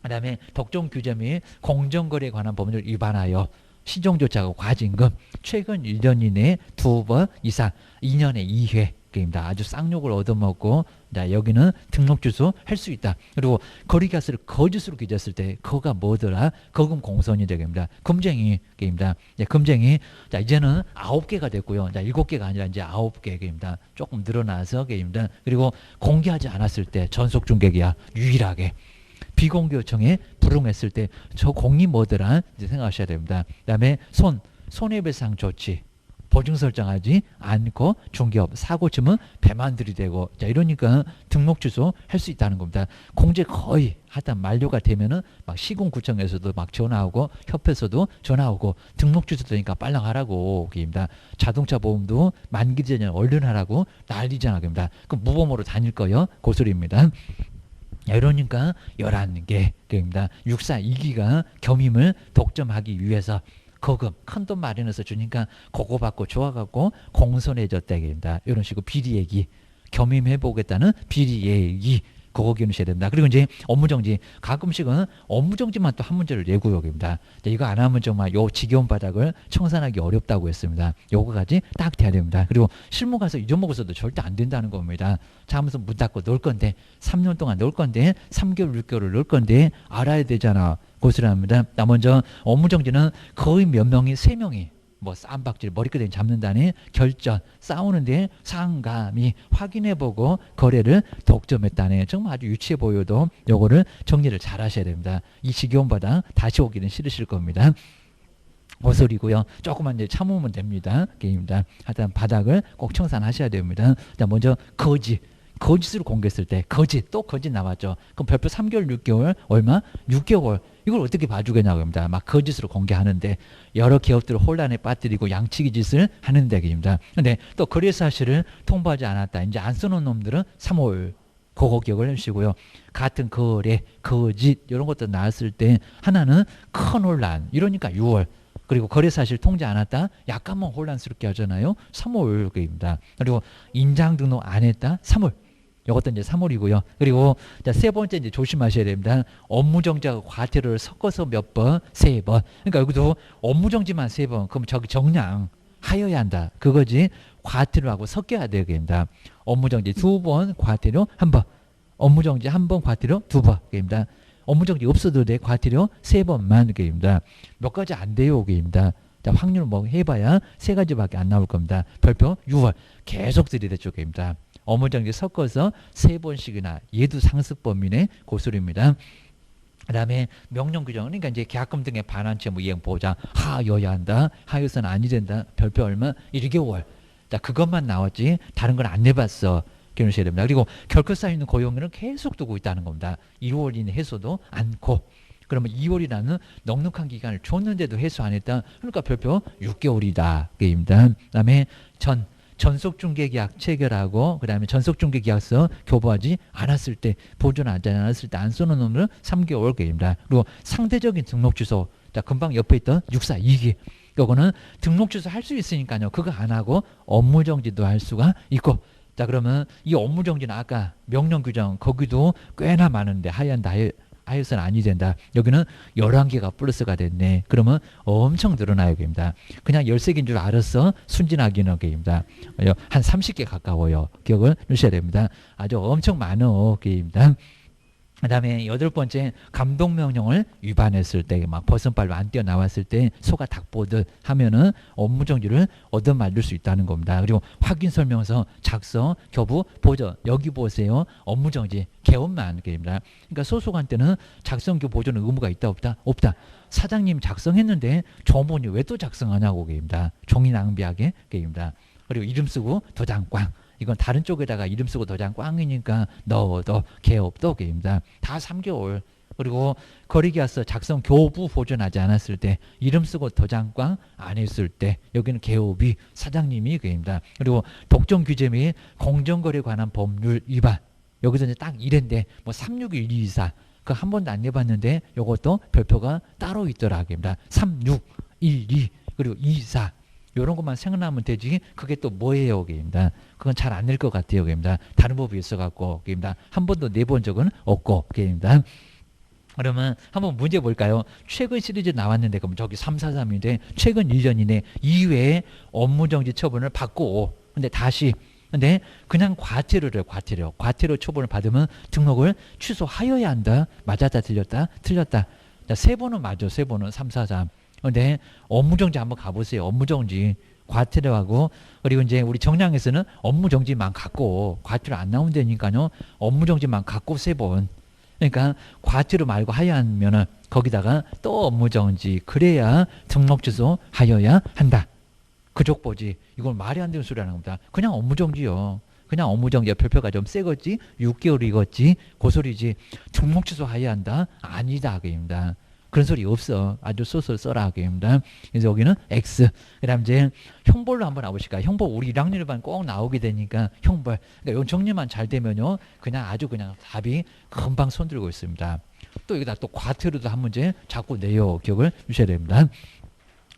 A: 그 다음에 독점 규제 및 공정거래에 관한 법률을 위반하여 시정조차하고 과징금 최근 1년 이내에 2번 이상 2년에 2회 게임입니다. 아주 쌍욕을 얻어먹고 자, 여기는 등록 취소 할 수 있다. 그리고 거리가스를 거짓으로 기재했을 때 그거가 뭐더라? 거금 공선이 되겠습니다. 금쟁이 게임입니다. 금쟁이 자 이제는 9개가 됐고요. 자 7개가 아니라 이제 9개 게임입니다. 조금 늘어나서 게임입니다. 그리고 공개하지 않았을 때 전속 중개기야 유일하게 비공개 요청에 불응했을 때 저 공이 뭐더라? 이제 생각하셔야 됩니다. 그다음에 손해배상 조치 보증 설정하지 않고 중개업 사고 치면 배만 들이대고 자 이러니까 등록 취소 할 수 있다는 겁니다. 공제 거의 하다 만료가 되면은 막 시군구청에서도 막 전화오고 협회에서도 전화오고 등록 취소되니까 빨랑 하라고 입니다. 자동차 보험도 만기 전에 얼른 하라고 난리잖아 겁니다. 그럼 무보험으로 다닐 거요 고소리입니다. 이러니까 11개입니다. 642기가 겸임을 독점하기 위해서 거금 큰 돈 마련해서 주니까 그거 받고 좋아갖고 공손해졌다 얘기입니다. 이런 식으로 비리 얘기 겸임해보겠다는 비리 얘기 그거 기억하셔야 됩니다. 그리고 이제 업무정지 가끔씩은 업무정지만 또 한 문제를 내고요. 입니다. 이거 안 하면 정말 요 지겨운 바닥을 청산하기 어렵다고 했습니다. 요거까지 딱 돼야 됩니다. 그리고 실무 가서 잊어먹어서도 절대 안 된다는 겁니다. 자 하면서 문 닫고 놀 건데 3년 동안 놀 건데 3개월 6개월을 놀 건데 알아야 되잖아. 고스란합니다. 나 먼저 업무정지는 거의 몇 명이 3명이 뭐 쌈박질 머리끄댕이 잡는다니 결전 싸우는데 상감히 확인해보고 거래를 독점했다네. 정말 아주 유치해 보여도 요거를 정리를 잘 하셔야 됩니다. 이 지겨운 바닥 다시 오기는 싫으실 겁니다. 어설이고요. 조금만 이제 참으면 됩니다. 게임입니다. 하여튼 바닥을 꼭 청산하셔야 됩니다. 자 먼저 거짓으로 공개했을 때 거짓 나왔죠. 그럼 별표 3개월 6개월 얼마? 6개월. 이걸 어떻게 봐주겠냐고 합니다. 막 거짓으로 공개하는데 여러 기업들을 혼란에 빠뜨리고 양치기 짓을 하는 데입니다. 근데 또 거래 사실을 통보하지 않았다. 이제 안 써놓은 놈들은 3월 그거 기억을 해주시고요. 같은 거래, 거짓 이런 것도 나왔을 때 하나는 큰 혼란 이러니까 6월. 그리고 거래 사실 통지 않았다. 약간만 혼란스럽게 하잖아요. 3월입니다. 그리고 인장 등록 안 했다. 3월. 이것도 이제 3월이고요. 그리고 자, 세 번째 이제 조심하셔야 됩니다. 업무정지하고 과태료를 섞어서 몇 번? 3번. 그러니까 여기도 업무정지만 3번. 그럼 저기 정량 하여야 한다. 그거지. 과태료하고 섞여야 되겠습니다. 업무정지 2번, 과태료 1번. 업무정지 1번, 과태료 2번. 업무정지 없어도 돼. 과태료 3번만. 몇 가지 안 돼요. 자, 확률 뭐 해봐야 3가지밖에 안 나올 겁니다. 별표 6월. 계속 들이댔죠. 업무정지 섞어서 3번씩이나 얘도 상습범위의 고소리입니다. 그 다음에 명령규정 그러니까 이제 계약금 등의 반환채무 이행 보장 하여야 한다. 하여서는 아니 된다. 별표 얼마? 1개월. 자 그것만 나왔지 다른 건 안 내봤어. 기억하셔야 됩니다. 그리고 결코 쌓여있는 고용료는 계속 두고 있다는 겁니다. 1월 이내 해소도 않고 그러면 2월이라는 넉넉한 기간을 줬는데도 해소 안 했다. 그러니까 별표 6개월이다. 그 다음에 전속중개계약 체결하고 그 다음에 전속중개계약서 교부하지 않았을 때 보존하지 않았을 때 안 써놓은 놈은 3개월 계입니다. 그리고 상대적인 등록주소 자 금방 옆에 있던 642기 이거는 등록주소 할 수 있으니까요. 그거 안 하고 업무정지도 할 수가 있고 자 그러면 이 업무정지는 아까 명령규정 거기도 꽤나 많은데 하여서는 아니 된다. 여기는 11개가 플러스가 됐네. 그러면 엄청 늘어나요. 입니다. 그냥 13개인 줄 알았어. 순진하기는 입니다. 한 30개 가까워요. 기억을 주셔야 됩니다. 아주 엄청 많은 게입니다. 그 다음에 8번째 감독명령을 위반했을 때 막 버선발로 안 뛰어나왔을 때 소가 닭 보듯 하면은 업무정지를 얻어맞을 수 있다는 겁니다. 그리고 확인설명서 작성 교부 보전 여기 보세요. 업무정지 개업만 입니다. 그러니까 소속한테는 작성교 보존 의무가 있다 없다? 없다. 사장님 작성했는데 조문이 왜 또 작성하냐고 입니다. 종이 낭비하게 입니다. 그리고 이름 쓰고 도장 꽝 이건 다른 쪽에다가 이름 쓰고 도장 꽝이니까 넣어도 개업도 게임이다. 다 3개월. 그리고 거래계약서 작성 교부 보존하지 않았을 때 이름 쓰고 도장 꽝 안 했을 때 여기는 개업이 사장님이 게임이다. 그리고 독점 규제 및 공정거래 관한 법률 위반 여기서 이제 딱 이랬는데 뭐 36124 그 한 번도 안 내봤는데 이것도 별표가 따로 있더라. 게임이다. 3612 그리고 24 이런 것만 생각나면 되지 그게 또 뭐예요? 게임이다. 그건 잘 안 낼 것 같아요. 게임이다. 다른 법이 있어갖고 게임이다. 한 번도 내본 적은 없고 게임이다. 그러면 한번 문제 볼까요? 최근 시리즈 나왔는데 그럼 저기 343인데 최근 1년 이내 이외에 업무정지 처분을 받고 근데 다시 근데 그냥 과태료를 과태료 처분을 받으면 등록을 취소하여야 한다. 맞았다 틀렸다? 틀렸다. 자, 세 번은 맞아. 세 번은 343. 근데 업무정지 한번 가보세요. 업무정지 과태료하고 그리고 이제 우리 정량에서는 업무정지만 갖고 과태료 안 나온다니까요. 업무정지만 갖고 3번. 그러니까 과태료 말고 하야하면은 거기다가 또 업무정지 그래야 등록 취소 하여야 한다. 그족보지. 이건 말이 안 되는 소리 하는 겁니다. 그냥 업무정지요. 그냥 업무정지 별표가 좀 세겠지 6개월이겠지 고소리지 등록 취소 하여야 한다. 아니다. 그입니다. 그런 소리 없어. 아주 소설 써라. 그입니다. 그래서 여기는 X. 그 다음 이제 형벌로 한번 나오실까요? 형벌 우리 1학년 1반 꼭 나오게 되니까 형벌. 그러니까 이 정리만 잘 되면요. 그냥 아주 그냥 답이 금방 손들고 있습니다. 또 여기다 또 과태료도 한 문제 자꾸 내요. 기억을 주셔야 됩니다.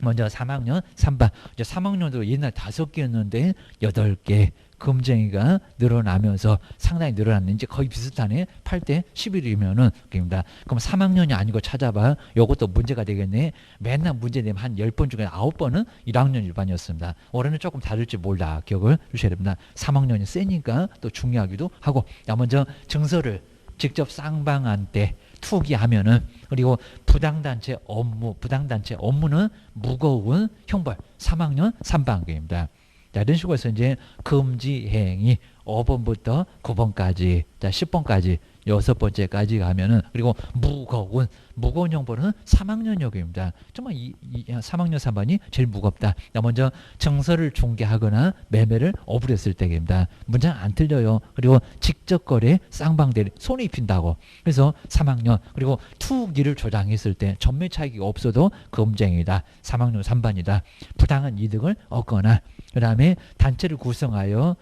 A: 먼저 3학년 3반. 이제 3학년도 옛날 5개였는데 8개. 금쟁이가 늘어나면서 상당히 늘어났는데 이제 거의 비슷하네. 8대 11이면은 입니다. 그럼 3학년이 아니고 찾아봐. 요것도 문제가 되겠네. 맨날 문제 내면 한 10번 중에 9번은 1학년 일반이었습니다. 올해는 조금 다를지 몰라. 기억을 주셔야 됩니다. 3학년이 세니까 또 중요하기도 하고. 자, 먼저 증서를 직접 쌍방한테 투기하면은, 그리고 부당단체 업무는 무거운 형벌 3학년 3반계입니다. 자, 이런 식으로 해서 이제 금지 행위 5번부터 9번까지, 자, 10번까지 6번째까지 가면은, 그리고 무거운 형벌은 3학년 역입니다. 정말 3학년 3반이 제일 무겁다. 자, 먼저 증서를 중개하거나 매매를 어불했을 때입니다. 문장 안 틀려요. 그리고 직접 거래 쌍방대리 손에 입힌다고. 그래서 3학년. 그리고 투기를 조장했을 때 전매 차익이 없어도 금쟁이다. 3학년 3반이다. 부당한 이득을 얻거나, 그 다음에 단체를 구성하여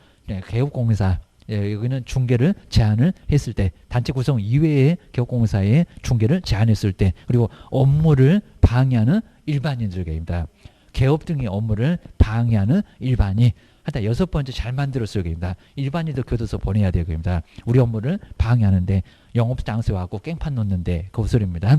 A: 개업공사, 여기는 중개를 제한을 했을 때, 단체 구성 이외의 개업공사의 중개를 제한했을 때, 그리고 업무를 방해하는 일반인들입니다. 개업 등의 업무를 방해하는 일반인. 하여튼 6번째 잘 만들었어요. 입니다. 일반인들 교도소 보내야 되고 입니다. 우리 업무를 방해하는데, 영업장소에 와갖고 깽판 놓는데 그 소리입니다.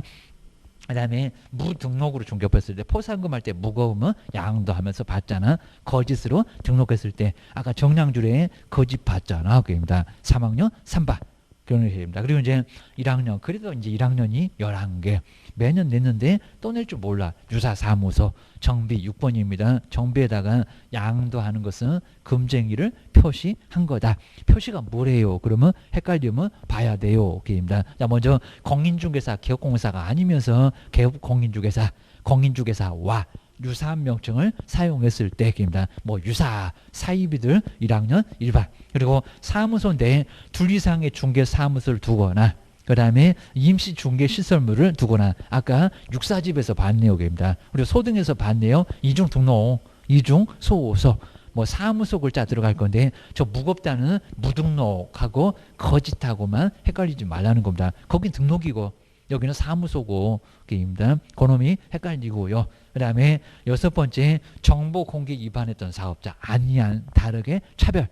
A: 그 다음에 무등록으로 중개업했을 때, 포상금 할 때 무거우면 양도하면서 받잖아. 거짓으로 등록했을 때 아까 정량주례에 거짓 받잖아. 그입니다. 3학년 3반 그런 식입니다. 그리고 이제 1학년, 그래도 이제 1학년이 11개 매년 냈는데 또 낼 줄 몰라. 유사사무소 정비 6번입니다. 정비에다가 양도하는 것은 금쟁이를 표시한 거다. 표시가 뭐래요? 그러면 헷갈리면 봐야 돼요. 그입니다. 자, 먼저 공인중개사, 개업공사가 아니면서 개업공인중개사, 공인중개사와 유사한 명칭을 사용했을 때입니다. 뭐 유사, 사이비들 1학년 1반. 그리고 사무소 내에 둘 이상의 중개 사무소를 두거나, 그 다음에 임시 중개 시설물을 두거나, 아까 육사집에서 봤네요. 입니다. 그리고 소등에서 봤네요. 이중 등록, 이중 소호소. 뭐 사무소 글자 들어갈 건데, 저 무겁다는 무등록하고 거짓하고만 헷갈리지 말라는 겁니다. 거긴 등록이고 여기는 사무소고, 입니다. 그놈이 헷갈리고요. 그 다음에 6번째, 정보 공개 위반했던 사업자, 아니한, 다르게 차별,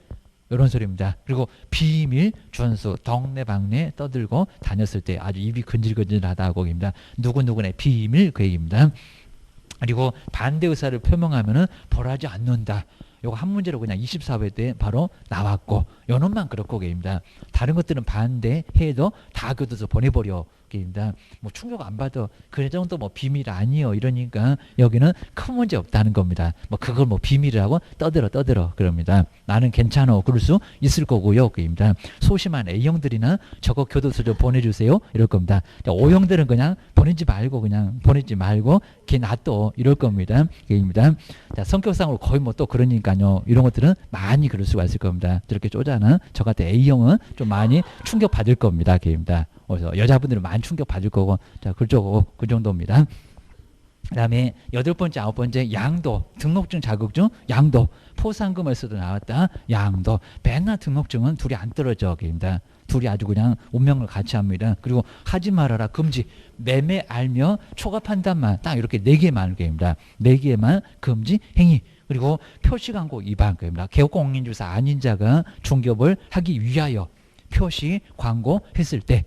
A: 이런 소리입니다. 그리고 비밀 준수, 동네방네 떠들고 다녔을 때 아주 입이 근질근질하다고 입니다. 누구누구네 비밀 그 얘기입니다. 그리고 반대 의사를 표명하면은 벌하지 않는다. 요거 한 문제로 그냥 24회 때 바로 나왔고, 요놈만 그렇고 입니다. 다른 것들은 반대해도 다 교도소 보내버려. 입니다. 뭐 충격 안 받아. 그 정도 뭐 비밀 아니요. 이러니까 여기는 큰 문제 없다는 겁니다. 뭐 그걸 뭐 비밀이라고 떠들어 그럽니다. 나는 괜찮아. 그럴 수 있을 거고요. 입니다. 소심한 A형들이나 저거 교도소 좀 보내주세요. 이럴 겁니다. O형들은 그냥 보내지 말고 걔 놔둬. 이럴 겁니다. 입니다. 자, 성격상으로 거의 뭐 또 그러니까요. 이런 것들은 많이 그럴 수가 있을 겁니다. 저렇게 쪼잖아. 저 같은 A형은 좀 많이 충격 받을 겁니다. 입니다. 그래서 여자분들은 많이 충격 받을 거고, 자, 그 정도입니다. 그 다음에 8번째, 9번째, 양도, 등록증, 자격증, 양도, 포상금에서도 나왔다, 양도. 맨날 등록증은 둘이 안 떨어져, 입니다. 둘이 아주 그냥 운명을 같이 합니다. 그리고 하지 말아라, 금지, 매매 알며 초과 판단만, 딱 이렇게 4개만, 입니다. 4개만 금지 행위. 그리고 표시광고 위반, 입니다. 개업공인중개사 아닌 자가 중개업을 하기 위하여 표시 광고 했을 때,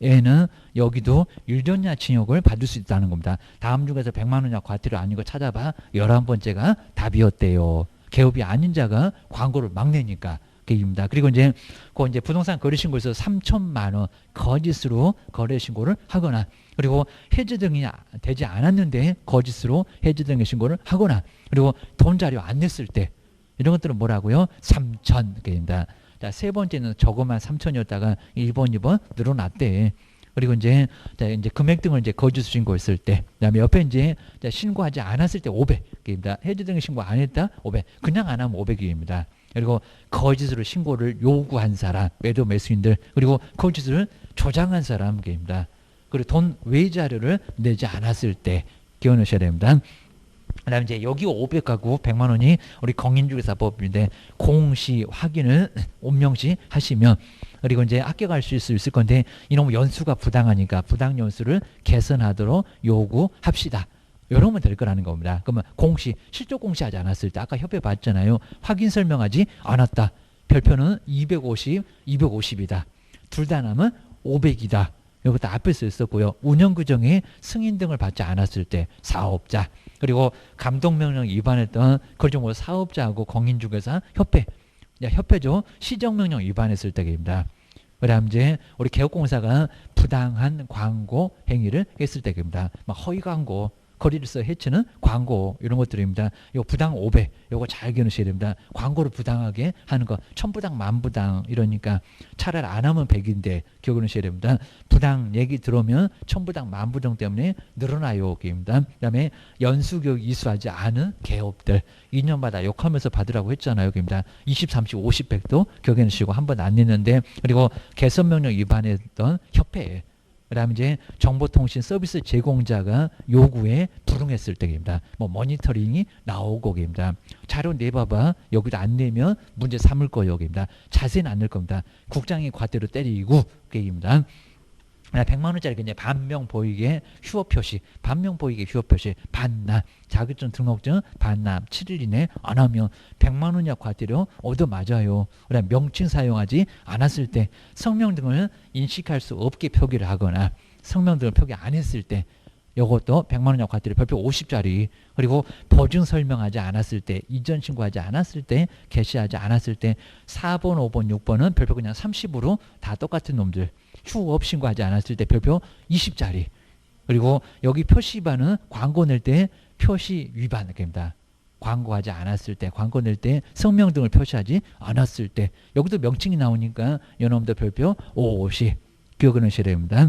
A: 얘는 여기도 1년 이하 징역을 받을 수 있다는 겁니다. 다음 중에서 100만 원 이하 과태료 아닌 거 찾아봐. 11번째가 답이었대요. 개업이 아닌 자가 광고를 막 내니까. 입니다. 그리고 이제 부동산 거래신고에서 3천만 원 거짓으로 거래신고를 하거나, 그리고 해지 등이 되지 않았는데 거짓으로 해지 등의 신고를 하거나, 그리고 돈 자료 안 냈을 때, 이런 것들은 뭐라고요? 3천. 자, 세 번째는 저것만 3천이었다가 1번, 2번 늘어났대. 그리고 이제 금액 등을 거짓 신고했을 때, 그다음에 옆에 신고하지 않았을 때 500입니다. 해지 등의 신고 안 했다 500. 그냥 안 하면 500입니다. 그리고 거짓으로 신고를 요구한 사람, 매도 매수인들, 그리고 거짓을 조장한 사람입니다. 그리고 돈 외자료를 내지 않았을 때 기억하셔야 됩니다. 그 다음에 이제 여기 500하고 100만 원이 우리 공인중개사법인데 공시 확인을 온명시 하시면, 그리고 이제 아껴갈 수 있을 건데 이놈 연수가 부당하니까 부당 연수를 개선하도록 요구합시다. 이러면 될 거라는 겁니다. 그러면 공시, 실적 공시하지 않았을 때 아까 협회 봤잖아요. 확인 설명하지 않았다. 별표는 250, 250이다. 둘 다 나면 500이다. 이것도 앞에서 있었고요. 운영규정에 승인 등을 받지 않았을 때 사업자, 그리고 감독명령 위반했던 그중 사업자하고 공인중개사 협회, 협회죠. 시정명령 위반했을 때입니다. 그다음 이제 우리 개업공사가 부당한 광고 행위를 했을 때입니다. 막 허위 광고, 거리를 써 해치는 광고 이런 것들입니다. 요 부당 500 요거 잘 기억하셔야 됩니다. 광고를 부당하게 하는 거 1000부당 만부당 이러니까 차라리 안 하면 100인데 기억하셔야 됩니다. 부당 얘기 들어오면 1000부당 만부당 때문에 늘어나요. 입니다. 그다음에 연수교육 이수하지 않은 개업들 2년마다 욕하면서 받으라고 했잖아요. 입니다. 20, 30, 50, 100도 기억해 주시고 한 번 안 냈는데, 그리고 개선명령 위반했던 협회에, 그 다음에 이제 정보통신 서비스 제공자가 요구에 불응했을 때입니다. 뭐 모니터링이 나오고 입니다. 자료 내봐봐. 여기도 안 내면 문제 삼을 거예요. 입니다. 자세는 안 낼 겁니다. 국장이 과태료 때리고 입니다. 100만 원짜리 그냥 반명 보이게 휴업 표시, 반명 보이게 휴업 표시, 반납, 자격증 등록증 반납 7일 이내 안 하면 100만 원이야 과태료 얻어 맞아요. 그다음 명칭 사용하지 않았을 때 성명 등을 인식할 수 없게 표기를 하거나 성명 등을 표기 안 했을 때 이것도 100만 원이야 과태료 별표 50짜리. 그리고 보증 설명하지 않았을 때, 이전 신고하지 않았을 때, 개시하지 않았을 때 4번, 5번, 6번은 별표 그냥 30으로 다 똑같은 놈들. 휴업 신고하지 않았을 때 별표 20짜리. 그리고 여기 표시 위반은 광고 낼 때 표시 위반입니다. 광고하지 않았을 때, 광고 낼 때 성명 등을 표시하지 않았을 때, 여기도 명칭이 나오니까 이놈도 별표 50 기억을 하셔야 됩니다.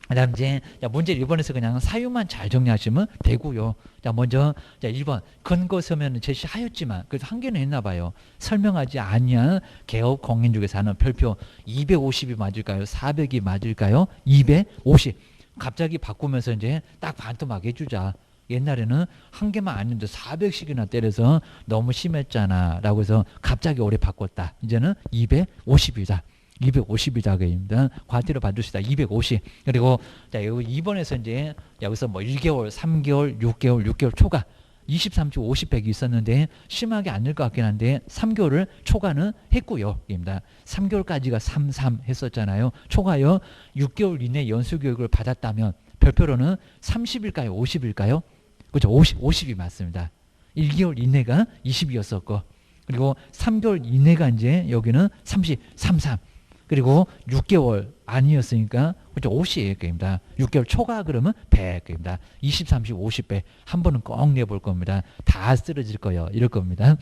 A: 그다음 이제 문제 1번에서 그냥 사유만 잘 정리하시면 되고요. 자, 먼저 1번 근거 서면은 제시하였지만 그래도 한 개는 했나 봐요. 설명하지 아니한 개업 공인중개사는 별표 250이 맞을까요? 400이 맞을까요? 250. 갑자기 바꾸면서 이제 딱 반토막 해주자. 옛날에는 한 개만 아닌데 400씩이나 때려서 너무 심했잖아 라고 해서 갑자기 오래 바꿨다. 이제는 250이다. 250이다. 입니다. 과태료 받을 수 있다. 250. 그리고 자, 여기 2번에서 이제 여기서 뭐 1개월, 3개월, 6개월 초과 20, 30, 50, 100이 있었는데 심하게 안 될 것 같긴 한데 3개월을 초과는 했고요. 입니다. 3개월까지가 33 했었잖아요. 초과요. 6개월 이내 연수교육을 받았다면 별표로는 30일까요? 50일까요? 그렇죠. 50이 맞습니다. 1개월 이내가 20이었었고, 그리고 3개월 이내가 이제 여기는 30, 33. 그리고 6개월 아니었으니까 그렇죠. 50입니다. 6개월 초과 그러면 100입니다. 20, 30, 50, 100. 한 번은 꼭 내볼 겁니다. 다 쓰러질 거예요. 이럴 겁니다.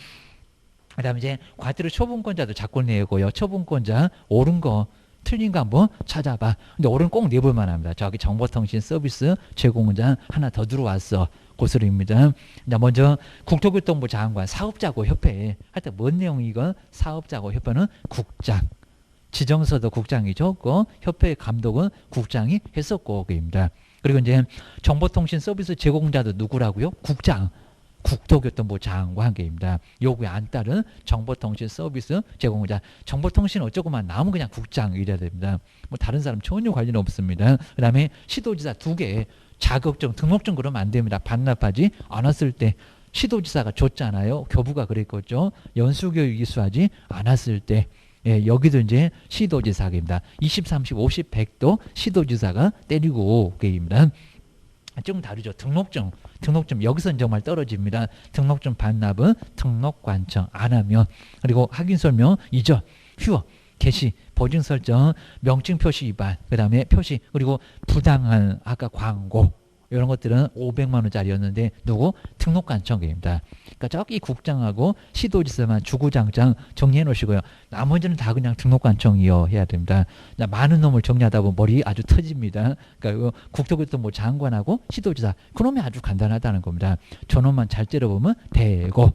A: 그 다음에 이제 과태료 처분권자도 자꾸 내고요. 처분권자 옳은 거 틀린 거 한번 찾아봐. 근데 옳은 꼭 내볼 만합니다. 저기 정보통신 서비스 제공자 하나 더 들어왔어. 고소리입니다. 먼저 국토교통부 장관 사업자고 협회. 하여튼 뭔 내용이 이건? 사업자고 협회는 국장. 지정서도 국장이 줬고 협회 감독은 국장이 했었고 그입니다. 그리고 이제 정보통신 서비스 제공자도 누구라고요? 국장. 국토교통부 장관 계입니다. 요구에 안 따른 정보통신 서비스 제공자. 정보통신 어쩌고만 나오면 그냥 국장 이래야 됩니다. 뭐 다른 사람 전혀 관련 없습니다. 그 다음에 시도지사 2개. 자격증, 등록증 그러면 안 됩니다. 반납하지 않았을 때. 시도지사가 줬잖아요. 교부가 그랬겠죠. 연수교육 이수하지 않았을 때. 예, 여기도 이제 시도지사입니다. 20, 30, 50, 100도 시도지사가 때리고 계입니다. 좀 다르죠. 등록증 여기서는 정말 떨어집니다. 등록증 반납은 등록관청 안 하면, 그리고 확인설명 이전, 휴업, 개시, 보증 설정, 명칭 표시 위반, 그 다음에 표시, 그리고 부당한 아까 광고 이런 것들은 500만 원짜리였는데 누구? 등록관청입니다. 그러니까 저기 국장하고 시도지사만 주구장창 정리해 놓으시고요. 나머지는 다 그냥 등록관청이요 해야 됩니다. 많은 놈을 정리하다 보면 머리 아주 터집니다. 그러니까 국토교통부 장관하고 시도지사 그놈이 아주 간단하다는 겁니다. 저놈만 잘 째려보면 되고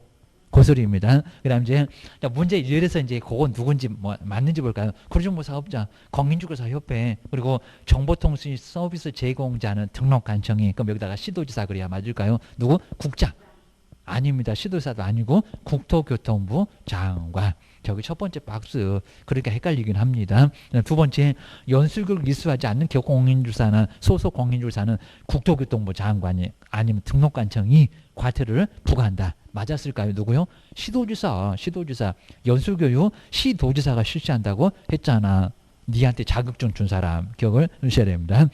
A: 고소리입니다. 그 다음 이제 문제 1에서 이제 그건 누군지 뭐 맞는지 볼까요? 거주정보 사업자, 공인중개사 협회, 그리고 정보통신 서비스 제공자는 등록관청이, 그럼 여기다가 시도지사 그래야 맞을까요? 누구? 국장. 아닙니다. 시도지사도 아니고 국토교통부 장관. 저기 첫 번째 박스 그러니까 헷갈리긴 합니다. 두 번째 연수교를 이수하지 않는 공인중개사나 소속 공인중개사는 국토교통부 장관이 아니면 등록관청이 과태료를 부과한다. 맞았을까요? 누구요? 시도지사 연수교육 시도지사가 실시한다고 했잖아. 니한테 자격증 준 사람 기억을 하셔야 됩니다.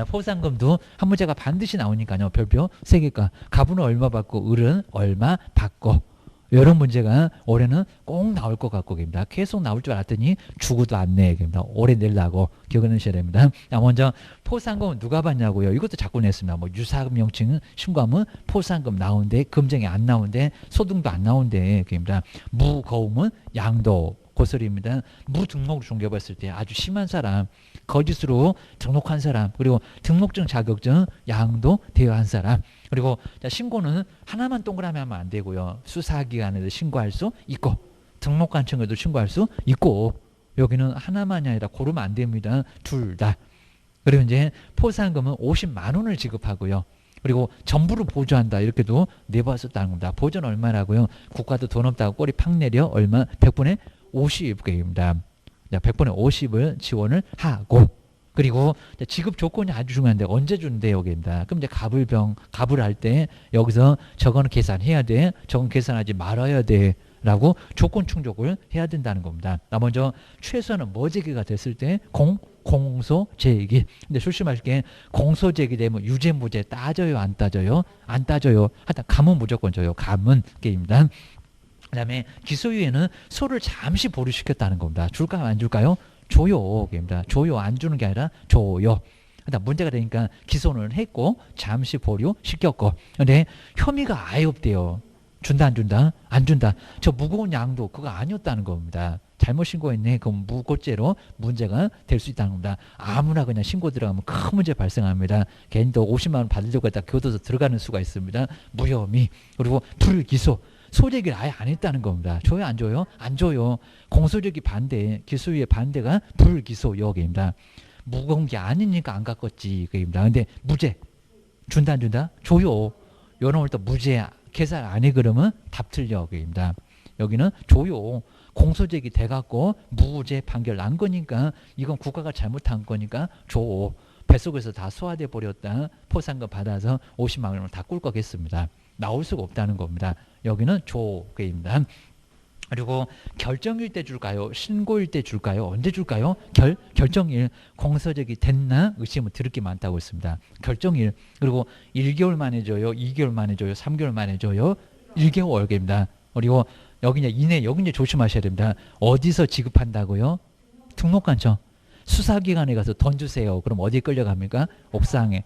A: 포상금도 한 문제가 반드시 나오니까요. 별표 3개가 갑은 얼마 받고 을은 얼마 받고 이런 문제가 올해는 꼭 나올 것 같고 입니다. 계속 나올 줄 알았더니 주고도 안 내. 올해 내려고 기억을 하셔야 됩니다. 먼저 포상금은 누가 받냐고요. 이것도 자꾸 냈습니다. 뭐 유사금 명칭은 신고하면 포상금 나오는데 금정이 안 나오는데 소등도 안 나오는데 입니다. 무거움은 양도 고소리입니다. 무등록 중개받았을 때 아주 심한 사람, 거짓으로 등록한 사람, 그리고 등록증 자격증 양도 대여한 사람, 그리고 신고는 하나만 동그라미 하면 안 되고요. 수사기관에도 신고할 수 있고 등록관청에도 신고할 수 있고 여기는 하나만이 아니라 고르면 안 됩니다. 둘 다. 그리고 이제 포상금은 50만 원을 지급하고요. 그리고 전부를 보조한다 이렇게도 내봤었다는 겁니다. 보조는 얼마라고요? 국가도 돈 없다고 꼬리 팍 내려 얼마? 100분의 50입니다. 100분의 50을 지원을 하고 그리고 지급 조건이 아주 중요한데 언제 준대 여기입니다. 그럼 이제 갑을 할 때 여기서 저거는 계산해야 돼. 저건 계산하지 말아야 돼. 라고 조건 충족을 해야 된다는 겁니다. 먼저 최소한은 뭐 제기가 됐을 때 공소 제기. 근데 조심하실게 공소 제기되면 유죄 무죄 따져요 안 따져요? 안 따져요. 하여튼 감은 무조건 줘요. 감은 게임입니다. 그 다음에 기소유예는 소를 잠시 보류시켰다는 겁니다. 줄까요 안 줄까요? 줘요. 게임입니다. 줘요 안 주는 게 아니라 줘요. 일단 문제가 되니까 기소는 했고 잠시 보류시켰고 근데 혐의가 아예 없대요. 준다 안 준다? 안 준다. 저 무거운 양도 그거 아니었다는 겁니다. 잘못 신고했네. 그럼 무고죄로 문제가 될 수 있다는 겁니다. 아무나 그냥 신고 들어가면 큰 문제 발생합니다. 괜히 또 50만 원 받으려고 했다 교도소 들어가는 수가 있습니다. 무혐의 그리고 불기소. 소재기를 아예 안 했다는 겁니다. 줘요 안 줘요? 안 줘요. 공소제기 반대, 기소유예 반대가 불기소 여기입니다. 무거운 게 아니니까 안 갖겠지 그입니다. 근데 무죄 준다 안 준다? 줘요. 요놈을 또 무죄 계산 안 해 그러면 답 틀려 그입니다. 여기는 줘요. 공소제기 돼갖고 무죄 판결 난 거니까 이건 국가가 잘못한 거니까 줘. 뱃속에서 다 소화돼 버렸다. 포상금 받아서 50만 원을 다 꿀 거겠습니다. 나올 수가 없다는 겁니다. 여기는 조입니다. 그리고 결정일 때 줄까요? 신고일 때 줄까요? 언제 줄까요? 결정일. 공소제기 됐나? 의심은 들을 게 많다고 했습니다. 결정일. 그리고 1개월 만에 줘요? 2개월 만에 줘요? 3개월 만에 줘요? 1개월입니다. 그리고 여기 이제 조심하셔야 됩니다. 어디서 지급한다고요? 등록관청. 수사기관에 가서 돈 주세요. 그럼 어디에 끌려갑니까? 옥상에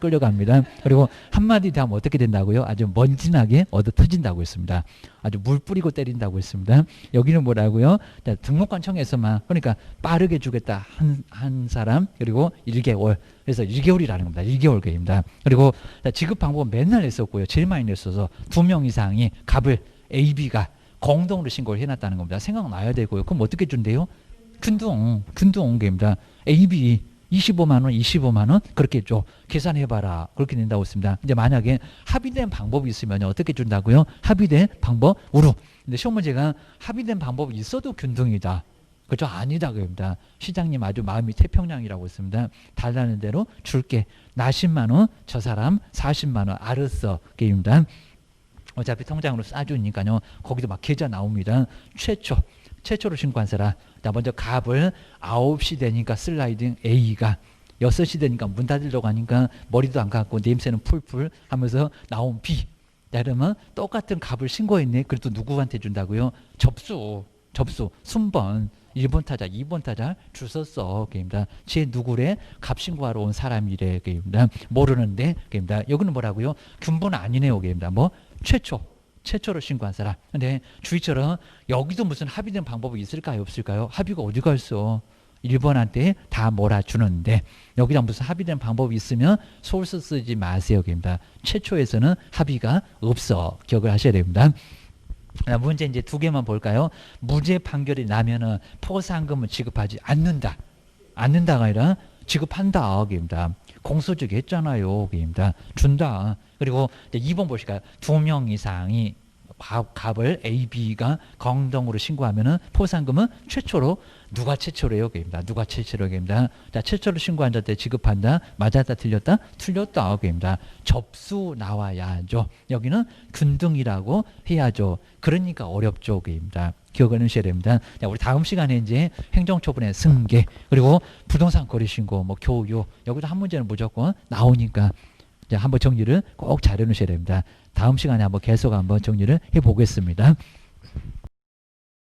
A: 끌려갑니다. 그리고 한마디 더 하면 어떻게 된다고요? 아주 먼지나게 얻어 터진다고 했습니다. 아주 물 뿌리고 때린다고 했습니다. 여기는 뭐라고요? 등록관청에서만 그러니까 빠르게 주겠다 한 사람 그리고 1개월 그래서 1개월이라는 겁니다. 1개월입니다. 그리고 지급 방법은 맨날 냈었고요. 제일 많이 냈어서 2명 이상이 갑을 A, B가 공동으로 신고를 해놨다는 겁니다. 생각나야 되고요. 그럼 어떻게 준대요? 균등 게임입니다. A, B 25만 원, 25만 원 그렇게 줘. 계산해봐라. 그렇게 낸다고 했습니다. 이제 만약에 합의된 방법이 있으면 어떻게 준다고요? 합의된 방법으로. 근데 시험 문제가 합의된 방법이 있어도 균등이다. 그죠? 아니다 그럽니다. 시장님 아주 마음이 태평양이라고 했습니다. 달라는 대로 줄게. 나 10만 원, 저 사람 40만 원. 알았어. 게임입니다. 어차피 통장으로 싸주니까요. 거기도 막 계좌 나옵니다. 최초로 신고한 사람. 먼저 갑을 9시 되니까 슬라이딩 A가 6시 되니까 문 닫으려고 하니까 머리도 안 감고 냄새는 풀풀 하면서 나온 B. 그러면 똑같은 갑을 신고했네. 그래도 누구한테 준다고요? 접수. 순번 1번 타자, 2번 타자 주웠어. 게임입니다. 제 누구래? 갑 신고하러 온 사람이래. 게임입니다. 모르는데. 게임입니다. 여기는 뭐라고요? 균본 아니네요. 게임입니다. 뭐? 최초로 신고한 사람. 근데 주의처럼 여기도 무슨 합의된 방법이 있을까요? 없을까요? 합의가 어디가 있어? 1번한테 다 몰아주는데 여기다 무슨 합의된 방법이 있으면 소스 쓰지 마세요. 입니다. 최초에서는 합의가 없어. 기억을 하셔야 됩니다. 문제 이제 2개만 볼까요? 무죄 판결이 나면은 포상금을 지급하지 않는다. 않는다가 아니라 지급한다. 입니다. 공소제기 했잖아요. 입니다. 준다. 그리고 2번 보실까요? 2명 이상이 갑을 A, B가 공동으로 신고하면은 포상금은 최초로 누가 최초로 여기입니다. 누가 최초로 여기입니다. 자, 최초로 신고한 자한테 지급한다. 맞았다, 틀렸다, 틀렸다 여기입니다. 접수 나와야죠. 여기는 균등이라고 해야죠. 그러니까 어렵죠, 여기입니다. 기억을 하셔야 됩니다. 자, 우리 다음 시간에 이제 행정처분의 승계 그리고 부동산 거래신고, 뭐 교육 여기도 한 문제는 무조건 나오니까 이제 한번 정리를 꼭 잘 해놓으셔야 됩니다. 다음 시간에 한번 계속 한번 정리를 해보겠습니다.